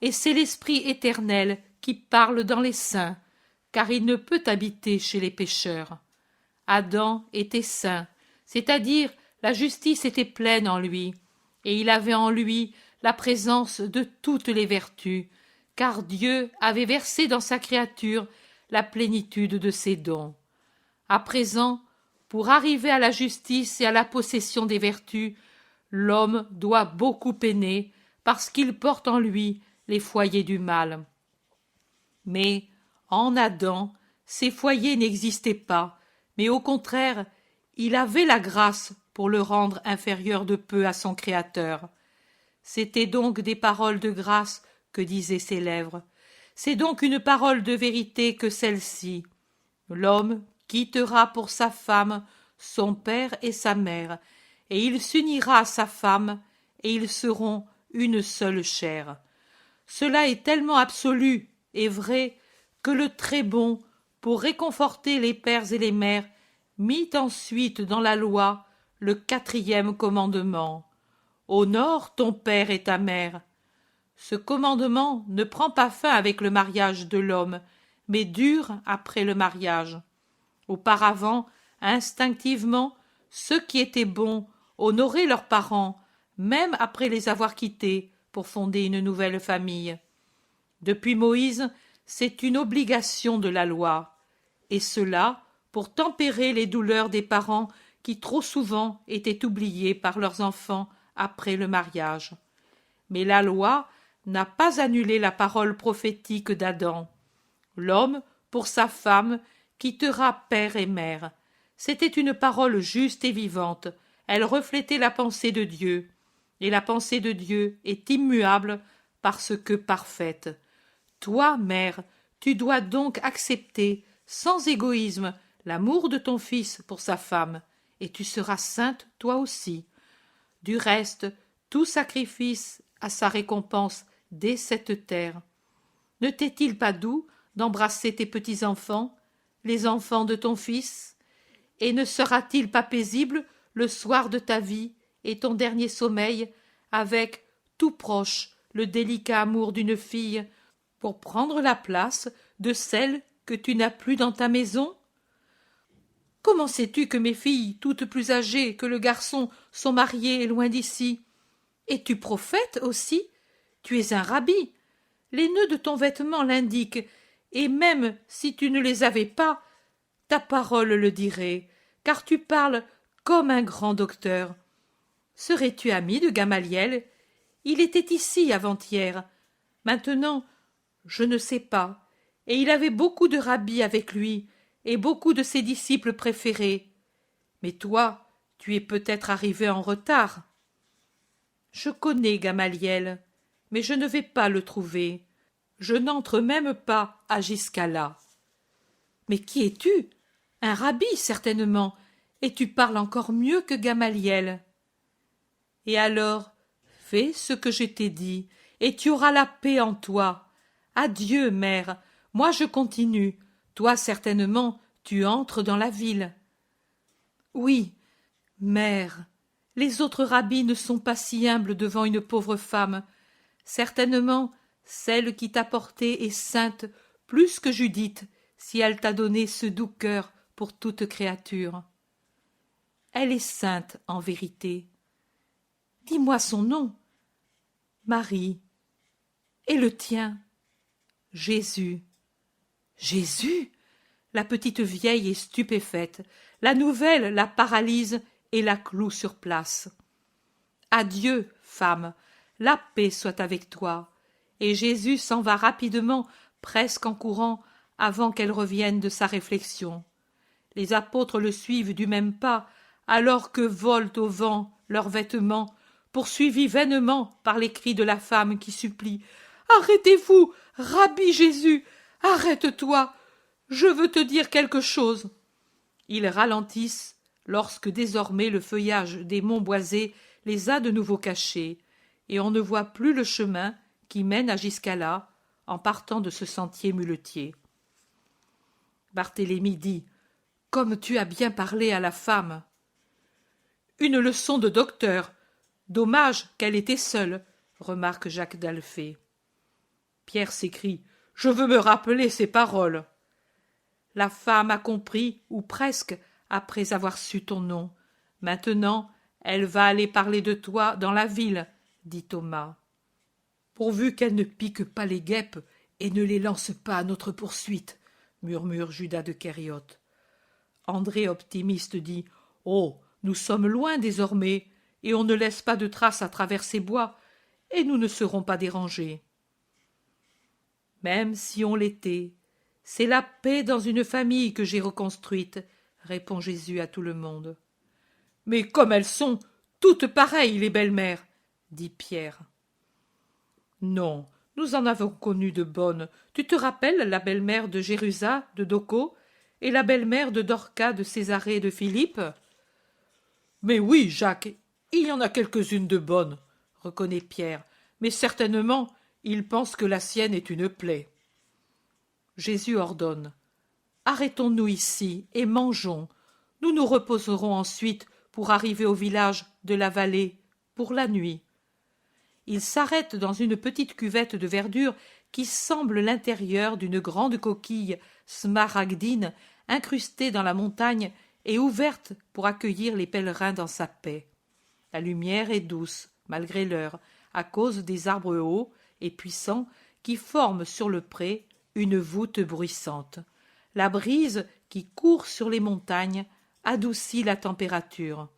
Et c'est l'Esprit éternel qui parle dans les saints, car il ne peut habiter chez les pécheurs. Adam était saint, c'est-à-dire la justice était pleine en lui, et il avait en lui la présence de toutes les vertus, car Dieu avait versé dans sa créature la plénitude de ses dons. À présent, pour arriver à la justice et à la possession des vertus, l'homme doit beaucoup peiner, parce qu'il porte en lui les foyers du mal. Mais, en Adam, ces foyers n'existaient pas, mais au contraire, il avait la grâce pour le rendre inférieur de peu à son Créateur. C'étaient donc des paroles de grâce que disaient ses lèvres. C'est donc une parole de vérité que celle-ci. L'homme quittera pour sa femme son père et sa mère, et il s'unira à sa femme, et ils seront une seule chair. Cela est tellement absolu et vrai que le Très-Bon, pour réconforter les pères et les mères, mit ensuite dans la loi le 4e commandement. Honore ton père et ta mère. Ce commandement ne prend pas fin avec le mariage de l'homme, mais dure après le mariage. Auparavant, instinctivement, ceux qui étaient bons honoraient leurs parents, même après les avoir quittés pour fonder une nouvelle famille. Depuis Moïse, c'est une obligation de la loi, et cela pour tempérer les douleurs des parents qui trop souvent étaient oubliés par leurs enfants après le mariage. Mais la loi n'a pas annulé la parole prophétique d'Adam. L'homme, pour sa femme, quittera père et mère. C'était une parole juste et vivante. Elle reflétait la pensée de Dieu. Et la pensée de Dieu est immuable parce que parfaite. Toi, mère, tu dois donc accepter, sans égoïsme, l'amour de ton fils pour sa femme, et tu seras sainte toi aussi. Du reste, tout sacrifice a sa récompense dès cette terre. Ne t'est-il pas doux d'embrasser tes petits-enfants, les enfants de ton fils? Et ne sera-t-il pas paisible le soir de ta vie et ton dernier sommeil, avec, tout proche, le délicat amour d'une fille, pour prendre la place de celle que tu n'as plus dans ta maison? Comment sais-tu que mes filles, toutes plus âgées que le garçon, sont mariées loin d'ici? Es-tu prophète aussi? Tu es un rabbi. Les nœuds de ton vêtement l'indiquent, et même si tu ne les avais pas, ta parole le dirait, car tu parles comme un grand docteur. Serais-tu ami de Gamaliel? Il était ici avant-hier. Maintenant, je ne sais pas. Et il avait beaucoup de rabbis avec lui, et beaucoup de ses disciples préférés. Mais toi, tu es peut-être arrivé en retard. Je connais Gamaliel, mais je ne vais pas le trouver. Je n'entre même pas à Giscala. Mais qui es-tu? Un rabbi, certainement, et tu parles encore mieux que Gamaliel. Et alors, fais ce que je t'ai dit, et tu auras la paix en toi. Adieu, mère, moi je continue. Toi, certainement, tu entres dans la ville. Oui, mère, les autres rabbis ne sont pas si humbles devant une pauvre femme. Certainement, celle qui t'a portée est sainte plus que Judith, si elle t'a donné ce doux cœur pour toute créature. Elle est sainte en vérité. Dis-moi son nom. Marie. Et le tien? Jésus. Jésus? La petite vieille est stupéfaite. La nouvelle la paralyse et la cloue sur place. Adieu, femme, la paix soit avec toi. et Jésus s'en va rapidement, presque en courant, avant qu'elle revienne de sa réflexion. Les apôtres le suivent du même pas, alors que volent au vent leurs vêtements, poursuivis vainement par les cris de la femme qui supplie « Arrêtez-vous, Rabbi Jésus, arrête-toi, je veux te dire quelque chose !» Ils ralentissent lorsque désormais le feuillage des monts boisés les a de nouveau cachés, et on ne voit plus le chemin qui mène à Giscala en partant de ce sentier muletier. Barthélemy dit « Comme tu as bien parlé à la femme !»« Une leçon de docteur. Dommage qu'elle était seule, » remarque Jacques d'Alphée. Pierre s'écrie « Je veux me rappeler ces paroles. » La femme a compris, ou presque, après avoir su ton nom. Maintenant, elle va aller parler de toi dans la ville, dit Thomas. Pourvu qu'elle ne pique pas les guêpes et ne les lance pas à notre poursuite, murmure Judas de Kériote. André optimiste dit « Oh, nous sommes loin désormais, et on ne laisse pas de traces à travers ces bois, et nous ne serons pas dérangés. » Même si on l'était, c'est la paix dans une famille que j'ai reconstruite, répond Jésus à tout le monde. Mais comme elles sont toutes pareilles, les belles-mères, dit Pierre. Non, nous en avons connu de bonnes. Tu te rappelles la belle-mère de Jérusa, de Doco, et la belle-mère de Dorca, de Césarée et de Philippe? Mais oui, Jacques, il y en a quelques-unes de bonnes, reconnaît Pierre, mais certainement, il pense que la sienne est une plaie. Jésus ordonne. Arrêtons-nous ici et mangeons. Nous nous reposerons ensuite pour arriver au village de la vallée pour la nuit. Il s'arrête dans une petite cuvette de verdure qui semble l'intérieur d'une grande coquille smaragdine incrustée dans la montagne et ouverte pour accueillir les pèlerins dans sa paix. La lumière est douce, malgré l'heure, à cause des arbres hauts et puissants qui forment sur le pré une voûte bruissante. La brise qui court sur les montagnes adoucit la température.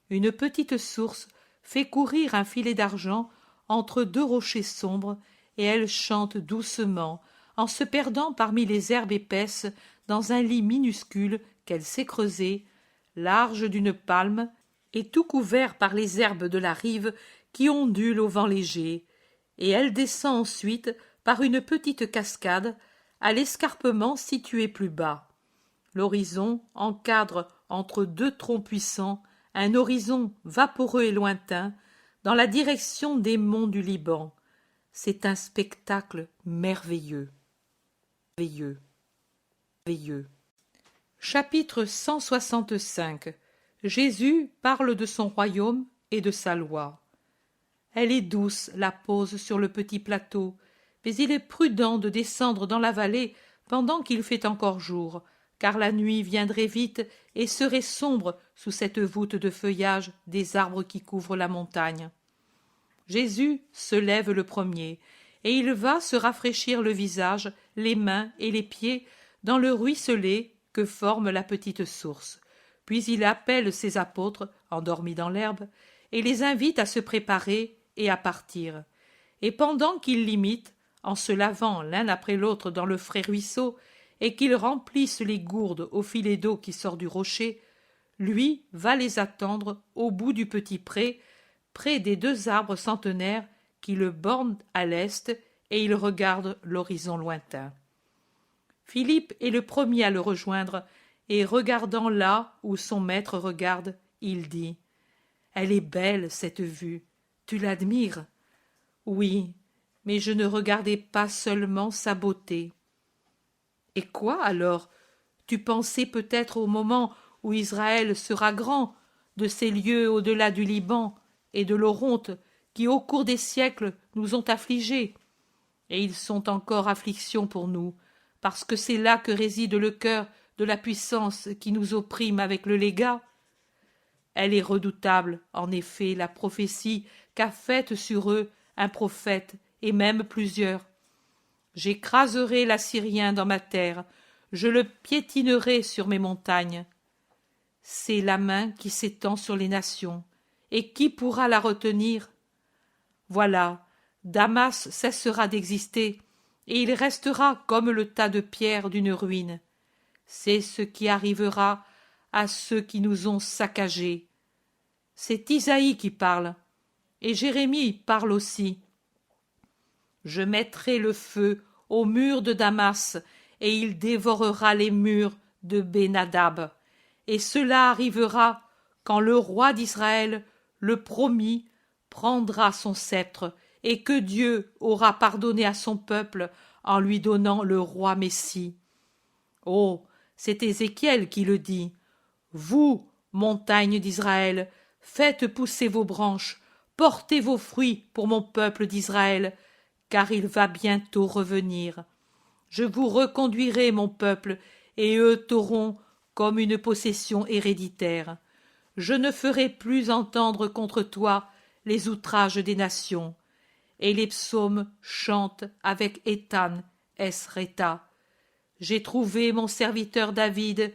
Une petite source fait courir un filet d'argent entre deux rochers sombres et elle chante doucement en se perdant parmi les herbes épaisses dans un lit minuscule qu'elle s'est creusé, large d'une palme et tout couvert par les herbes de la rive qui ondulent au vent léger, et elle descend ensuite par une petite cascade à l'escarpement situé plus bas. L'horizon encadre entre deux troncs puissants un horizon vaporeux et lointain dans la direction des monts du Liban. C'est un spectacle merveilleux. Merveilleux. Merveilleux. Chapitre 165. Jésus parle de son royaume et de sa loi. Elle est douce, la pose sur le petit plateau, mais il est prudent de descendre dans la vallée pendant qu'il fait encore jour, car la nuit viendrait vite et serait sombre sous cette voûte de feuillage des arbres qui couvrent la montagne. Jésus se lève le premier, et il va se rafraîchir le visage, les mains et les pieds dans le ruisselet que forme la petite source. Puis il appelle ses apôtres, endormis dans l'herbe, et les invite à se préparer et à partir. Et pendant qu'ils l'imitent, en se lavant l'un après l'autre dans le frais ruisseau, et qu'ils remplissent les gourdes au filet d'eau qui sort du rocher, lui va les attendre au bout du petit pré, près des deux arbres centenaires qui le bornent à l'est, et il regarde l'horizon lointain. Philippe est le premier à le rejoindre, et regardant là où son maître regarde, il dit « Elle est belle, cette vue. Tu l'admires ?» « Oui, mais je ne regardais pas seulement sa beauté. » « Et quoi alors? Tu pensais peut-être au moment où Israël sera grand, de ces lieux au-delà du Liban et de l'Oronte qui au cours des siècles nous ont affligés. Et ils sont encore affliction pour nous, parce que c'est là que réside le cœur de la puissance qui nous opprime avec le légat. Elle est redoutable, en effet, la prophétie qu'a faite sur eux un prophète, et même plusieurs. J'écraserai l'Assyrien dans ma terre, je le piétinerai sur mes montagnes. C'est la main qui s'étend sur les nations, et qui pourra la retenir? Voilà, Damas cessera d'exister, et il restera comme le tas de pierres d'une ruine. C'est ce qui arrivera à ceux qui nous ont saccagés. C'est Isaïe qui parle, et Jérémie parle aussi. Je mettrai le feu aux murs de Damas, et il dévorera les murs de Ben-Hadad. Et cela arrivera quand le roi d'Israël, le promis, prendra son sceptre, et que Dieu aura pardonné à son peuple en lui donnant le roi Messie. Oh, c'est Ézéchiel qui le dit. Vous, montagnes d'Israël, faites pousser vos branches, portez vos fruits pour mon peuple d'Israël, car il va bientôt revenir. Je vous reconduirai, mon peuple, et eux t'auront comme une possession héréditaire. Je ne ferai plus entendre contre toi les outrages des nations. Et les psaumes chantent avec Éthan, Esreta. J'ai trouvé mon serviteur David,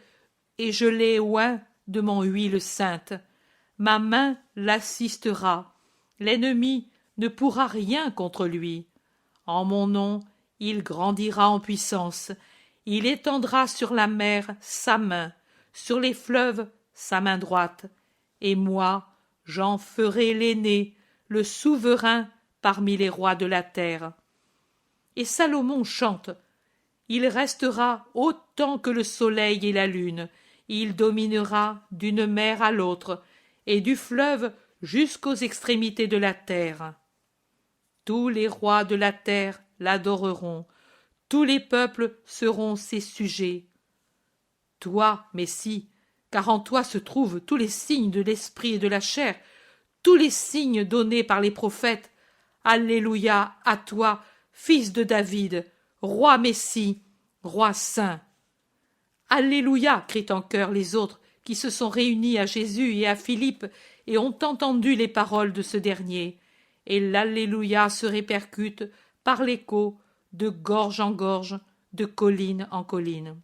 et je l'ai oint de mon huile sainte. Ma main l'assistera. L'ennemi ne pourra rien contre lui. En mon nom, il grandira en puissance. Il étendra sur la mer sa main, sur les fleuves sa main droite. Et moi, j'en ferai l'aîné, le souverain parmi les rois de la terre. Et Salomon chante. Il restera autant que le soleil et la lune. Il dominera d'une mer à l'autre, et du fleuve jusqu'aux extrémités de la terre. Tous les rois de la terre l'adoreront, tous les peuples seront ses sujets. Toi, Messie, car en toi se trouvent tous les signes de l'esprit et de la chair, tous les signes donnés par les prophètes. Alléluia à toi, fils de David, roi Messie, roi saint. Alléluia, crient en chœur les autres qui se sont réunis à Jésus et à Philippe et ont entendu les paroles de ce dernier. Et l'Alléluia se répercute par l'écho de gorge en gorge, de colline en colline.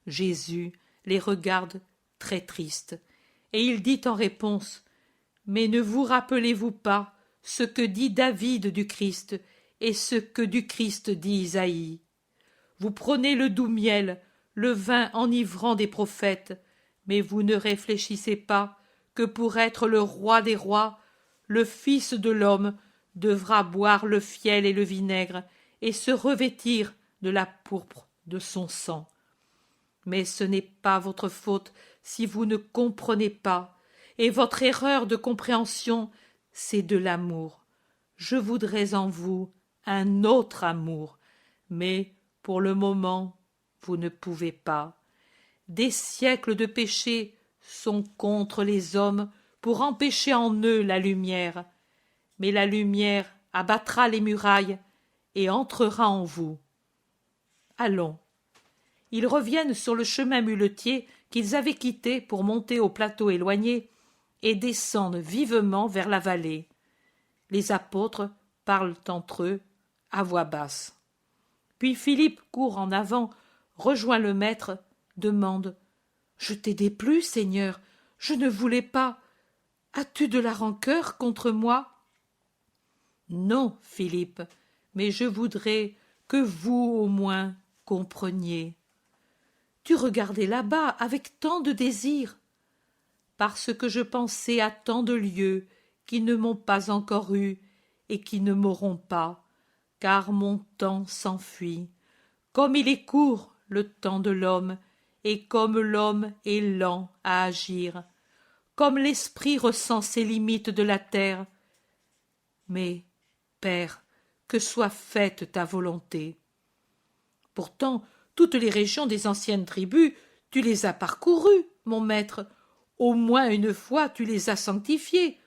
Jésus les regarde très tristes, et il dit en réponse: Mais ne vous rappelez-vous pas ce que dit David du Christ et ce que du Christ dit Isaïe? Vous prenez le doux miel, le vin enivrant des prophètes, mais vous ne réfléchissez pas que pour être le roi des rois, le Fils de l'homme devra boire le fiel et le vinaigre et se revêtir de la pourpre de son sang. Mais ce n'est pas votre faute si vous ne comprenez pas, et votre erreur de compréhension, c'est de l'amour. Je voudrais en vous un autre amour, mais pour le moment, vous ne pouvez pas. Des siècles de péché sont contre les hommes pour empêcher en eux la lumière, mais la lumière abattra les murailles et entrera en vous. Allons. Ils reviennent sur le chemin muletier qu'ils avaient quitté pour monter au plateau éloigné et descendent vivement vers la vallée. Les apôtres parlent entre eux à voix basse. Puis Philippe court en avant, rejoint le maître, demande: « Je t'ai déplu, Seigneur, je ne voulais pas. As-tu de la rancœur contre moi ?» « Non, Philippe, mais je voudrais que vous, au moins, compreniez. » « Tu regardais là-bas avec tant de désir. »« Parce que je pensais à tant de lieux qui ne m'ont pas encore eu et qui ne m'auront pas, car mon temps s'enfuit. Comme il est court, le temps de l'homme, et comme l'homme est lent à agir, comme l'esprit ressent ses limites de la terre. Mais, Père, que soit faite ta volonté. Pourtant, toutes les régions des anciennes tribus, tu les as parcourues, mon maître. Au moins une fois tu les as sanctifiées.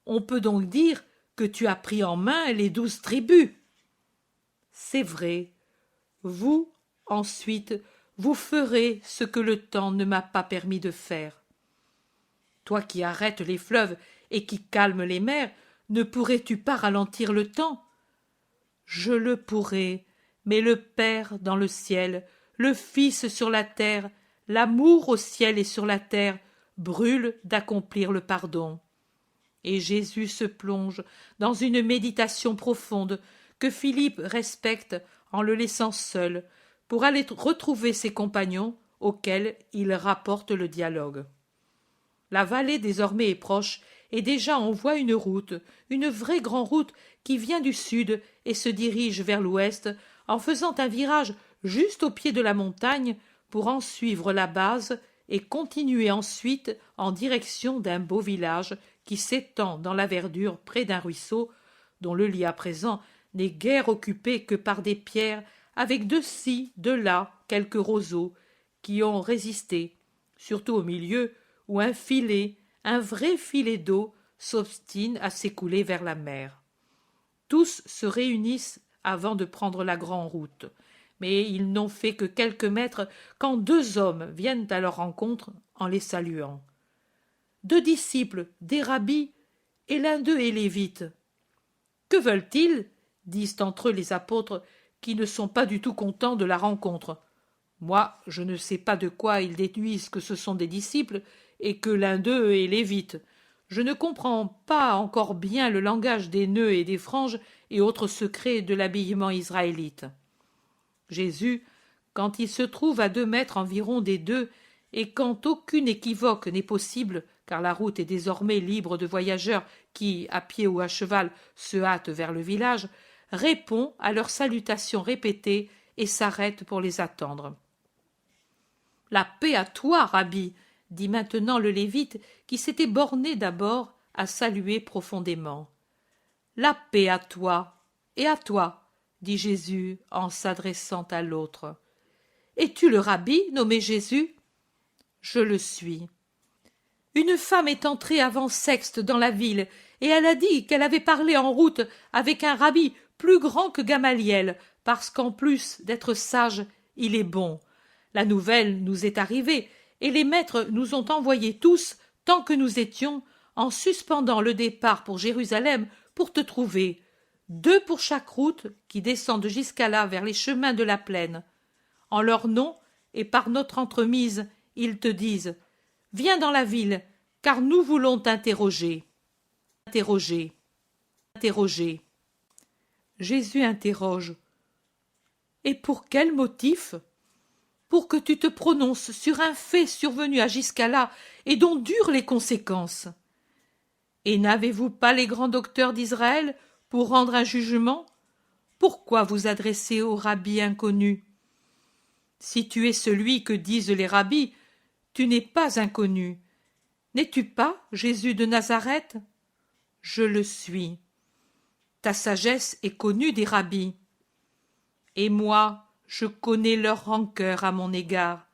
On peut donc dire que tu as pris en main les 12 tribus. C'est vrai. Vous, ensuite, vous ferez ce que le temps ne m'a pas permis de faire. Toi qui arrêtes les fleuves et qui calmes les mers, ne pourrais-tu pas ralentir le temps? Je le pourrais, mais le Père dans le ciel, le Fils sur la terre, l'amour au ciel et sur la terre, brûle d'accomplir le pardon. Et Jésus se plonge dans une méditation profonde que Philippe respecte en le laissant seul pour aller retrouver ses compagnons auxquels il rapporte le dialogue. La vallée désormais est proche et déjà on voit une route, une vraie grande route qui vient du sud et se dirige vers l'ouest en faisant un virage juste au pied de la montagne pour en suivre la base et continuer ensuite en direction d'un beau village qui s'étend dans la verdure près d'un ruisseau dont le lit à présent n'est guère occupé que par des pierres avec de ci, de là quelques roseaux qui ont résisté, surtout au milieu où un filet, un vrai filet d'eau s'obstine à s'écouler vers la mer. Tous se réunissent avant de prendre la grande route, mais ils n'ont fait que quelques mètres quand deux hommes viennent à leur rencontre en les saluant. Deux disciples, des rabbis, et l'un d'eux est lévite. Que veulent-ils? Disent entre eux les apôtres, qui ne sont pas du tout contents de la rencontre. Moi, je ne sais pas de quoi ils déduisent que ce sont des disciples et que l'un d'eux est lévite. Je ne comprends pas encore bien le langage des nœuds et des franges et autres secrets de l'habillement israélite. Jésus, quand il se trouve à 2 mètres environ des deux, et quand aucune équivoque n'est possible, car la route est désormais libre de voyageurs qui, à pied ou à cheval, se hâtent vers le village, répond à leurs salutations répétées et s'arrête pour les attendre. « La paix à toi, Rabbi !» dit maintenant le Lévite, qui s'était borné d'abord à saluer profondément. « La paix à toi et à toi !» dit Jésus en s'adressant à l'autre. « Es-tu le Rabbi nommé Jésus ?»« Je le suis. » Une femme est entrée avant Sexte dans la ville, et elle a dit qu'elle avait parlé en route avec un rabbi plus grand que Gamaliel, parce qu'en plus d'être sage, il est bon. La nouvelle nous est arrivée, et les maîtres nous ont envoyés tous, tant que nous étions, en suspendant le départ pour Jérusalem, pour te trouver. 2 pour chaque route qui descendent jusqu'à là vers les chemins de la plaine. En leur nom et par notre entremise, ils te disent « Viens dans la ville, car nous voulons t'interroger. » Interroger. Interroger. Jésus interroge. « Et pour quel motif ?» Pour que tu te prononces sur un fait survenu à Giscala et dont durent les conséquences. Et n'avez-vous pas les grands docteurs d'Israël pour rendre un jugement? Pourquoi vous adresser au rabbi inconnu? Si tu es celui que disent les rabbis, tu n'es pas inconnu. N'es-tu pas Jésus de Nazareth? Je le suis. Ta sagesse est connue des rabbis. Et moi, je connais leur rancœur à mon égard.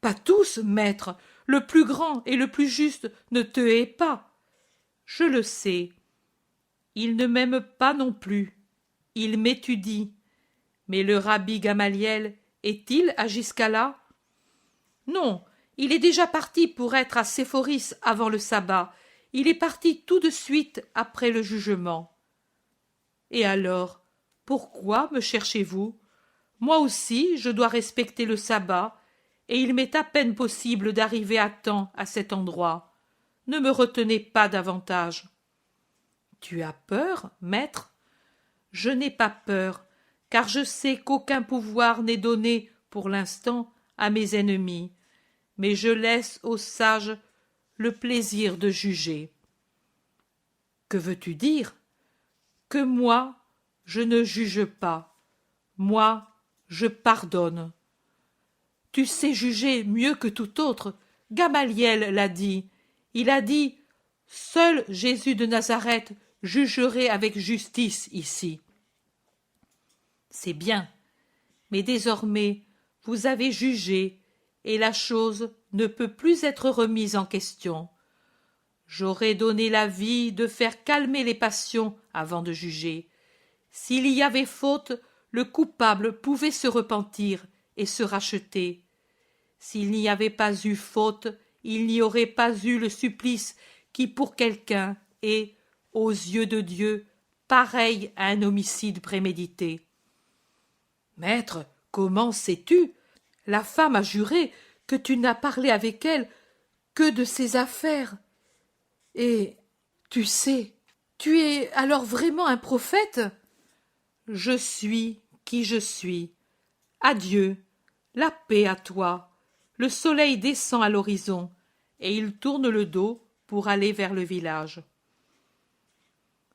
Pas tous, maître, le plus grand et le plus juste ne te hait pas. Je le sais. Il ne m'aime pas non plus. Il m'étudie. Mais le rabbi Gamaliel est-il à Giscala? Non, il est déjà parti pour être à Séphoris avant le sabbat. Il est parti tout de suite après le jugement. Et alors, pourquoi me cherchez-vous? Moi aussi, je dois respecter le sabbat, et il m'est à peine possible d'arriver à temps à cet endroit. Ne me retenez pas davantage. Tu as peur, maître? Je n'ai pas peur, car je sais qu'aucun pouvoir n'est donné, pour l'instant, à mes ennemis, mais je laisse aux sages le plaisir de juger. Que veux-tu dire? Que moi, je ne juge pas. Moi, je pardonne. Tu sais juger mieux que tout autre. Gamaliel l'a dit. Il a dit « Seul Jésus de Nazareth jugerait avec justice ici. » C'est bien, mais désormais vous avez jugé, et la chose ne peut plus être remise en question. J'aurais donné l'avis de faire calmer les passions avant de juger. S'il y avait faute, le coupable pouvait se repentir et se racheter. S'il n'y avait pas eu faute, il n'y aurait pas eu le supplice qui pour quelqu'un est, aux yeux de Dieu, pareil à un homicide prémédité. Maître, comment sais-tu? La femme a juré que tu n'as parlé avec elle que de ses affaires. Et Tu sais, tu es alors vraiment un prophète? Je suis qui je suis. Adieu, la paix à toi. Le soleil descend à l'horizon, et il tourne le dos pour aller vers le village.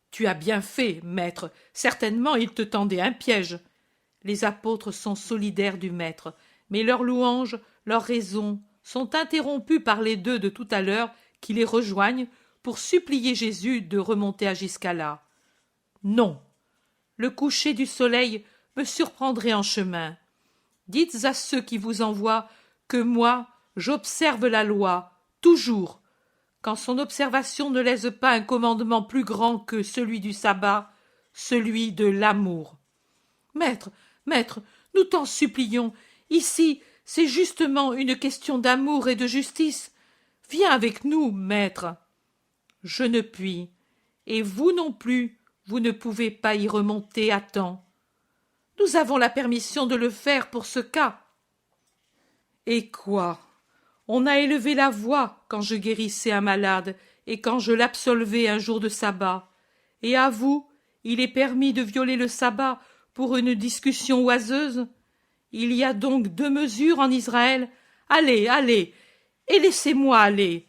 Tu as bien fait, maître. Certainement il te tendait un piège. Les apôtres sont solidaires du maître, mais leurs louanges, leurs raisons, sont interrompues par les deux de tout à l'heure qui les rejoignent pour supplier Jésus de remonter jusqu'à là. Non, le coucher du soleil me surprendrait en chemin. Dites à ceux qui vous envoient que moi, j'observe la loi, toujours. Quand son observation ne laisse pas un commandement plus grand que celui du sabbat, celui de l'amour. Maître, maître, nous t'en supplions, ici, c'est justement une question d'amour et de justice. Viens avec nous, maître. Je ne puis, et vous non plus, vous ne pouvez pas y remonter à temps. Nous avons la permission de le faire pour ce cas. Et quoi? On a élevé la voix quand je guérissais un malade et quand je l'absolvais un jour de sabbat. Et à vous, il est permis de violer le sabbat pour une discussion oiseuse? Il y a donc deux mesures en Israël? Allez, allez, et laissez-moi aller.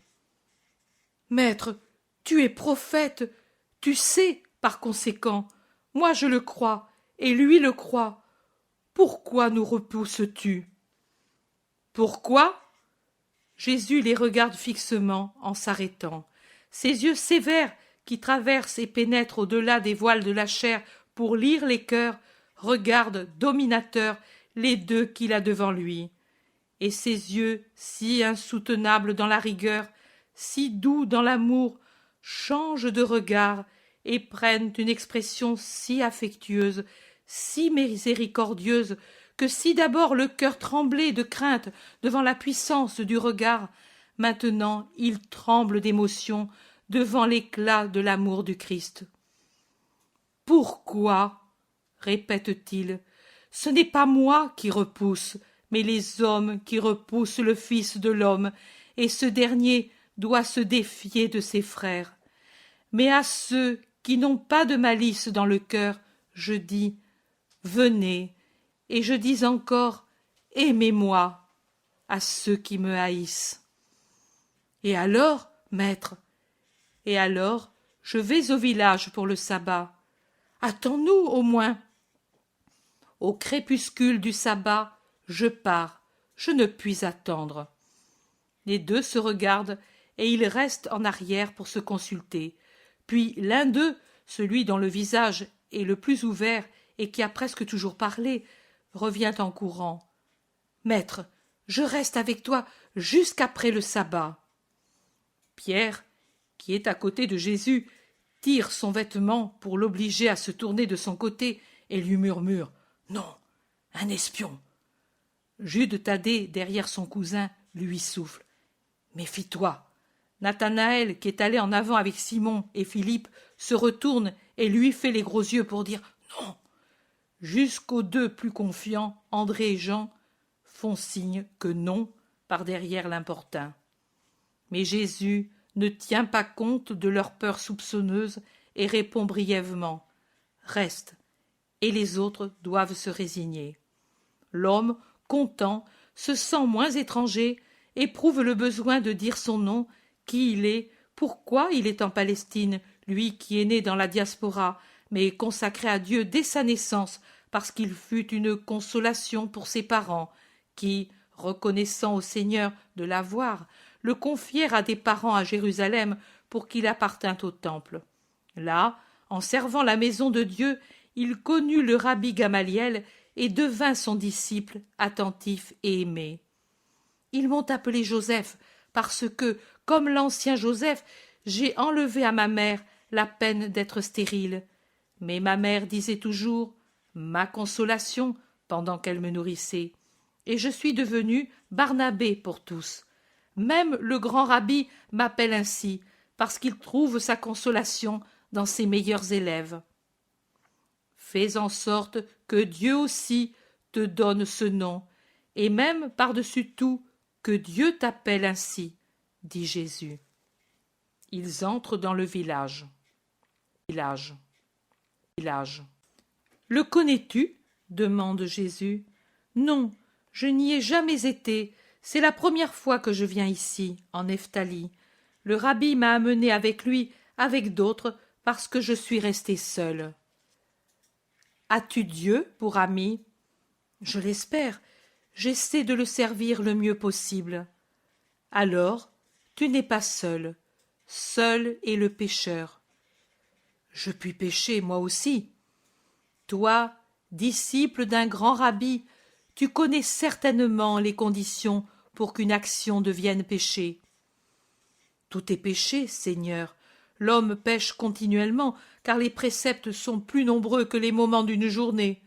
Maître, tu es prophète, tu sais, par conséquent, moi je le crois, et lui le croit. Pourquoi nous repousses-tu? Pourquoi? Jésus les regarde fixement en s'arrêtant. Ses yeux sévères, qui traversent et pénètrent au-delà des voiles de la chair pour lire les cœurs, regardent dominateurs les deux qu'il a devant lui. Et ses yeux, si insoutenables dans la rigueur, si doux dans l'amour, changent de regard et prennent une expression si affectueuse, si miséricordieuse, que si d'abord le cœur tremblait de crainte devant la puissance du regard, maintenant il tremble d'émotion devant l'éclat de l'amour du Christ. Pourquoi? Répète-t-il. Ce n'est pas moi qui repousse, mais les hommes qui repoussent le Fils de l'homme, et ce dernier doit se défier de ses frères. Mais à ceux qui n'ont pas de malice dans le cœur, je dis, venez, et je dis encore, aimez-moi, à ceux qui me haïssent. Et alors, maître? Et alors, je vais au village pour le sabbat. Attends-nous au moins. Au crépuscule du sabbat, je pars, je ne puis attendre. Les deux se regardent et ils restent en arrière pour se consulter. Puis l'un d'eux, celui dont le visage est le plus ouvert et qui a presque toujours parlé, revient en courant. Maître, je reste avec toi jusqu'après le sabbat. Pierre, qui est à côté de Jésus, tire son vêtement pour l'obliger à se tourner de son côté et lui murmure « Non, un espion !» Jude Thaddée, derrière son cousin, lui souffle « Méfie-toi !» Nathanaël, qui est allé en avant avec Simon et Philippe, se retourne et lui fait les gros yeux pour dire « Non !» Jusqu'aux deux plus confiants, André et Jean, font signe que non par derrière l'importun. Mais Jésus ne tient pas compte de leur peur soupçonneuse et répond brièvement « Reste !» et les autres doivent se résigner. L'homme, content, se sent moins étranger, éprouve le besoin de dire son nom, qui il est, pourquoi il est en Palestine, lui qui est né dans la diaspora, mais consacré à Dieu dès sa naissance, parce qu'il fut une consolation pour ses parents, qui, reconnaissant au Seigneur de l'avoir, le confièrent à des parents à Jérusalem pour qu'il appartînt au temple. Là, en servant la maison de Dieu, il connut le rabbi Gamaliel et devint son disciple attentif et aimé. Ils m'ont appelé Joseph parce que, comme l'ancien Joseph, j'ai enlevé à ma mère la peine d'être stérile. Mais ma mère disait toujours « ma consolation » pendant qu'elle me nourrissait. Et je suis devenu Barnabé pour tous. Même le grand rabbi m'appelle ainsi, parce qu'il trouve sa consolation dans ses meilleurs élèves. Fais en sorte que Dieu aussi te donne ce nom, et même par-dessus tout, que Dieu t'appelle ainsi, dit Jésus. Ils entrent dans le village. Village. Village. Le connais-tu? Demande Jésus. Non, je n'y ai jamais été. C'est la première fois que je viens ici, en Nephtalie. Le rabbi m'a amené avec lui, avec d'autres, parce que je suis resté seul. As-tu Dieu pour ami? Je l'espère. J'essaie de le servir le mieux possible. Alors, tu n'es pas seul. Seul est le pécheur. Je puis pécher, moi aussi. Toi, disciple d'un grand rabbi, tu connais certainement les conditions pour qu'une action devienne péché. Tout est péché, Seigneur. L'homme pêche continuellement, car les préceptes sont plus nombreux que les moments d'une journée.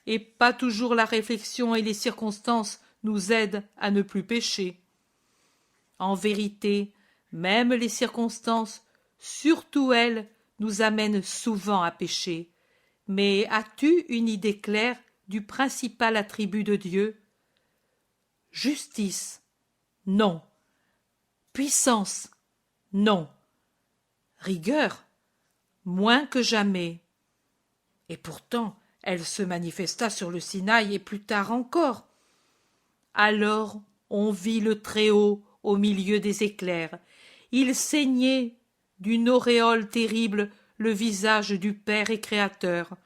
Et pas toujours la réflexion et les circonstances nous aident à ne plus pécher. En vérité, même les circonstances, surtout elles, nous amènent souvent à pécher. Mais as-tu une idée claire du principal attribut de Dieu? Justice? Non. Puissance? Non. Rigueur? Moins que jamais. Et pourtant, elle se manifesta sur le Sinaï et plus tard encore. Alors on vit le Très-Haut au milieu des éclairs. Il ceignait d'une auréole terrible le visage du Père et Créateur.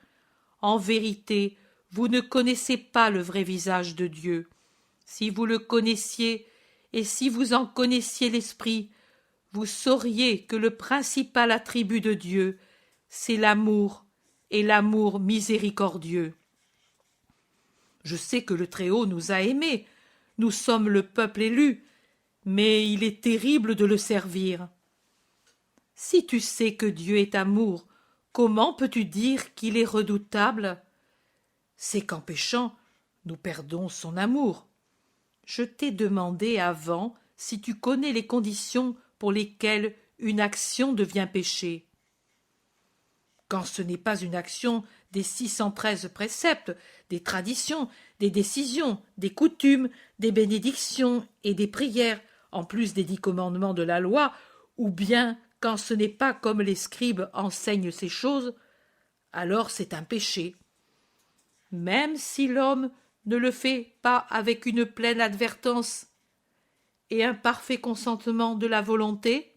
En vérité, vous ne connaissez pas le vrai visage de Dieu. Si vous le connaissiez, et si vous en connaissiez l'esprit, vous sauriez que le principal attribut de Dieu, c'est l'amour, et l'amour miséricordieux. Je sais que le Très-Haut nous a aimés, nous sommes le peuple élu, mais il est terrible de le servir. Si tu sais que Dieu est amour, comment peux-tu dire qu'il est redoutable? C'est qu'en péchant, nous perdons son amour. Je t'ai demandé avant si tu connais les conditions pour lesquelles une action devient péché. Quand ce n'est pas une action des 613 préceptes, des traditions, des décisions, des coutumes, des bénédictions et des prières, en plus des 10 commandements de la loi, ou bien quand ce n'est pas comme les scribes enseignent ces choses, alors c'est un péché. Même si l'homme ne le fait pas avec une pleine advertance et un parfait consentement de la volonté,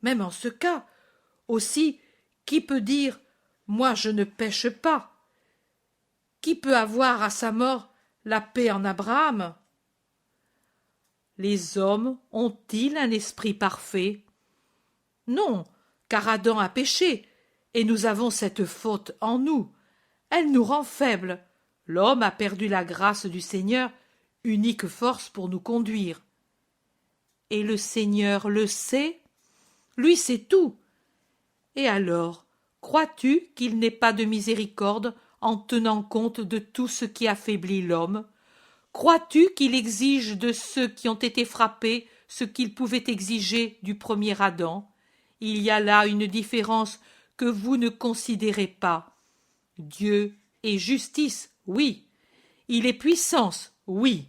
même en ce cas, aussi, qui peut dire « moi je ne pêche pas » Qui peut avoir à sa mort la paix en Abraham? Les hommes ont-ils un esprit parfait? Non, car Adam a péché, et nous avons cette faute en nous. Elle nous rend faibles. L'homme a perdu la grâce du Seigneur, unique force pour nous conduire. Et le Seigneur le sait? Lui sait tout. Et alors, crois-tu qu'il n'ait pas de miséricorde en tenant compte de tout ce qui affaiblit l'homme? Crois-tu qu'il exige de ceux qui ont été frappés ce qu'il pouvait exiger du premier Adam? Il y a là une différence que vous ne considérez pas. Dieu est justice, oui. Il est puissance, oui.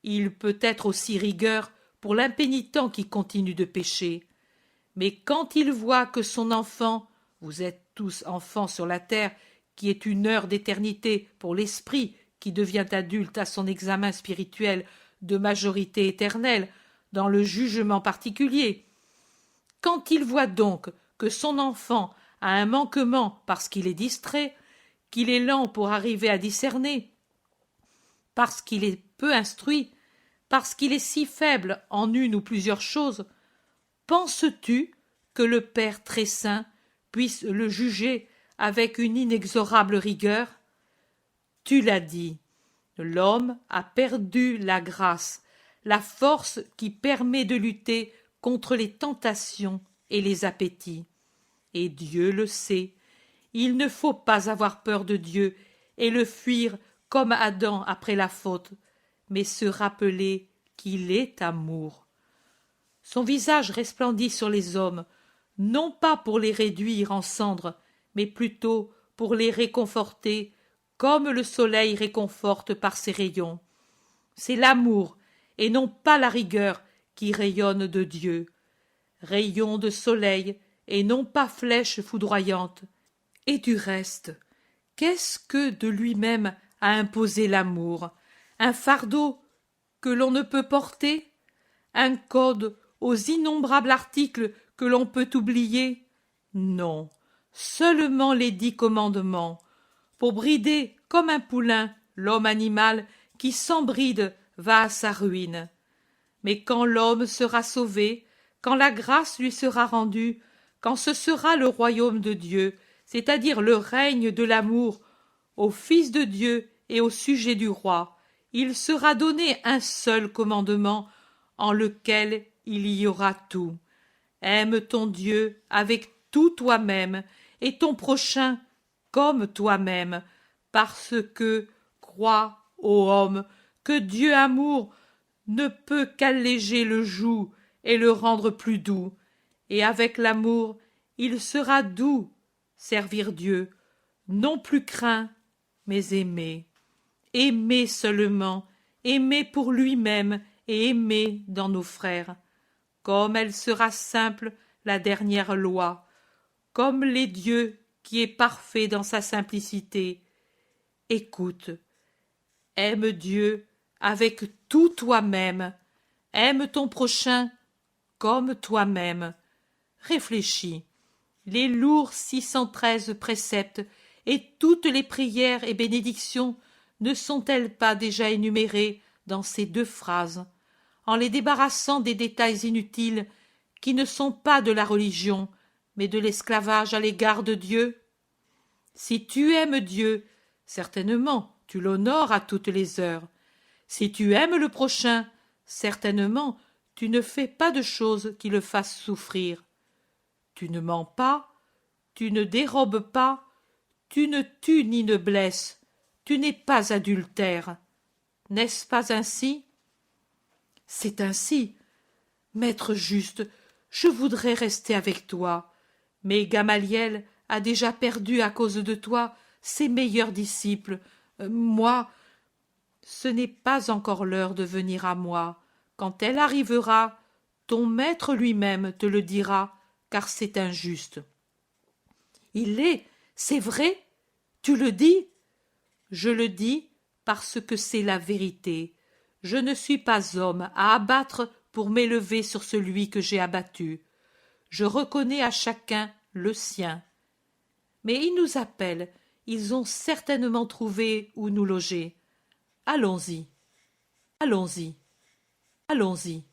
Il peut être aussi rigueur pour l'impénitent qui continue de pécher. Mais quand il voit que son enfant, vous êtes tous enfants sur la terre, qui est une heure d'éternité pour l'esprit qui devient adulte à son examen spirituel de majorité éternelle, dans le jugement particulier, quand il voit donc que son enfant a un manquement parce qu'il est distrait, qu'il est lent pour arriver à discerner, parce qu'il est peu instruit, parce qu'il est si faible en une ou plusieurs choses, penses-tu que le Père très saint puisse le juger avec une inexorable rigueur? Tu l'as dit, l'homme a perdu la grâce, la force qui permet de lutter contre les tentations et les appétits. Et Dieu le sait. Il ne faut pas avoir peur de Dieu et le fuir comme Adam après la faute, mais se rappeler qu'il est amour. Son visage resplendit sur les hommes, non pas pour les réduire en cendres, mais plutôt pour les réconforter, comme le soleil réconforte par ses rayons. C'est l'amour, et non pas la rigueur, qui rayonne de Dieu. rayon de soleil et non pas flèche foudroyante. Et du reste, qu'est-ce que de lui-même a imposé l'amour? Un fardeau que l'on ne peut porter? Un code aux innombrables articles que l'on peut oublier? Non, seulement les 10 commandements, pour brider comme un poulain l'homme animal qui sans bride va à sa ruine. Mais quand l'homme sera sauvé, quand la grâce lui sera rendue, quand ce sera le royaume de Dieu, c'est-à-dire le règne de l'amour, au Fils de Dieu et au sujet du roi, il sera donné un seul commandement en lequel il y aura tout. Aime ton Dieu avec tout toi-même et ton prochain comme toi-même, parce que, crois, ô homme, que Dieu amour ne peut qu'alléger le joug et le rendre plus doux, et avec l'amour il sera doux, servir Dieu, non plus craint, mais aimer. Aimer seulement, aimer pour lui-même et aimer dans nos frères. Comme elle sera simple, la dernière loi, comme l'est Dieu qui est parfait dans sa simplicité. Écoute, aime Dieu avec tout toi-même, aime ton prochain comme toi-même. Réfléchis, les lourds 613 préceptes et toutes les prières et bénédictions ne sont-elles pas déjà énumérées dans ces 2 phrases, en les débarrassant des détails inutiles qui ne sont pas de la religion, mais de l'esclavage à l'égard de Dieu? Si tu aimes Dieu, certainement tu l'honores à toutes les heures. Si tu aimes le prochain, certainement tu ne fais pas de choses qui le fassent souffrir. Tu ne mens pas, tu ne dérobes pas, tu ne tues ni ne blesses, tu n'es pas adultère. N'est-ce pas ainsi? C'est ainsi. Maître juste, je voudrais rester avec toi, mais Gamaliel a déjà perdu à cause de toi ses meilleurs disciples. Moi, ce n'est pas encore l'heure de venir à moi. Quand elle arrivera, ton maître lui-même te le dira, car c'est injuste. Il l'est, c'est vrai? Tu le dis? Je le dis parce que c'est la vérité. Je ne suis pas homme à abattre pour m'élever sur celui que j'ai abattu. Je reconnais à chacun le sien. Mais ils nous appellent, ils ont certainement trouvé où nous loger. Allons-y, allons-y, allons-y.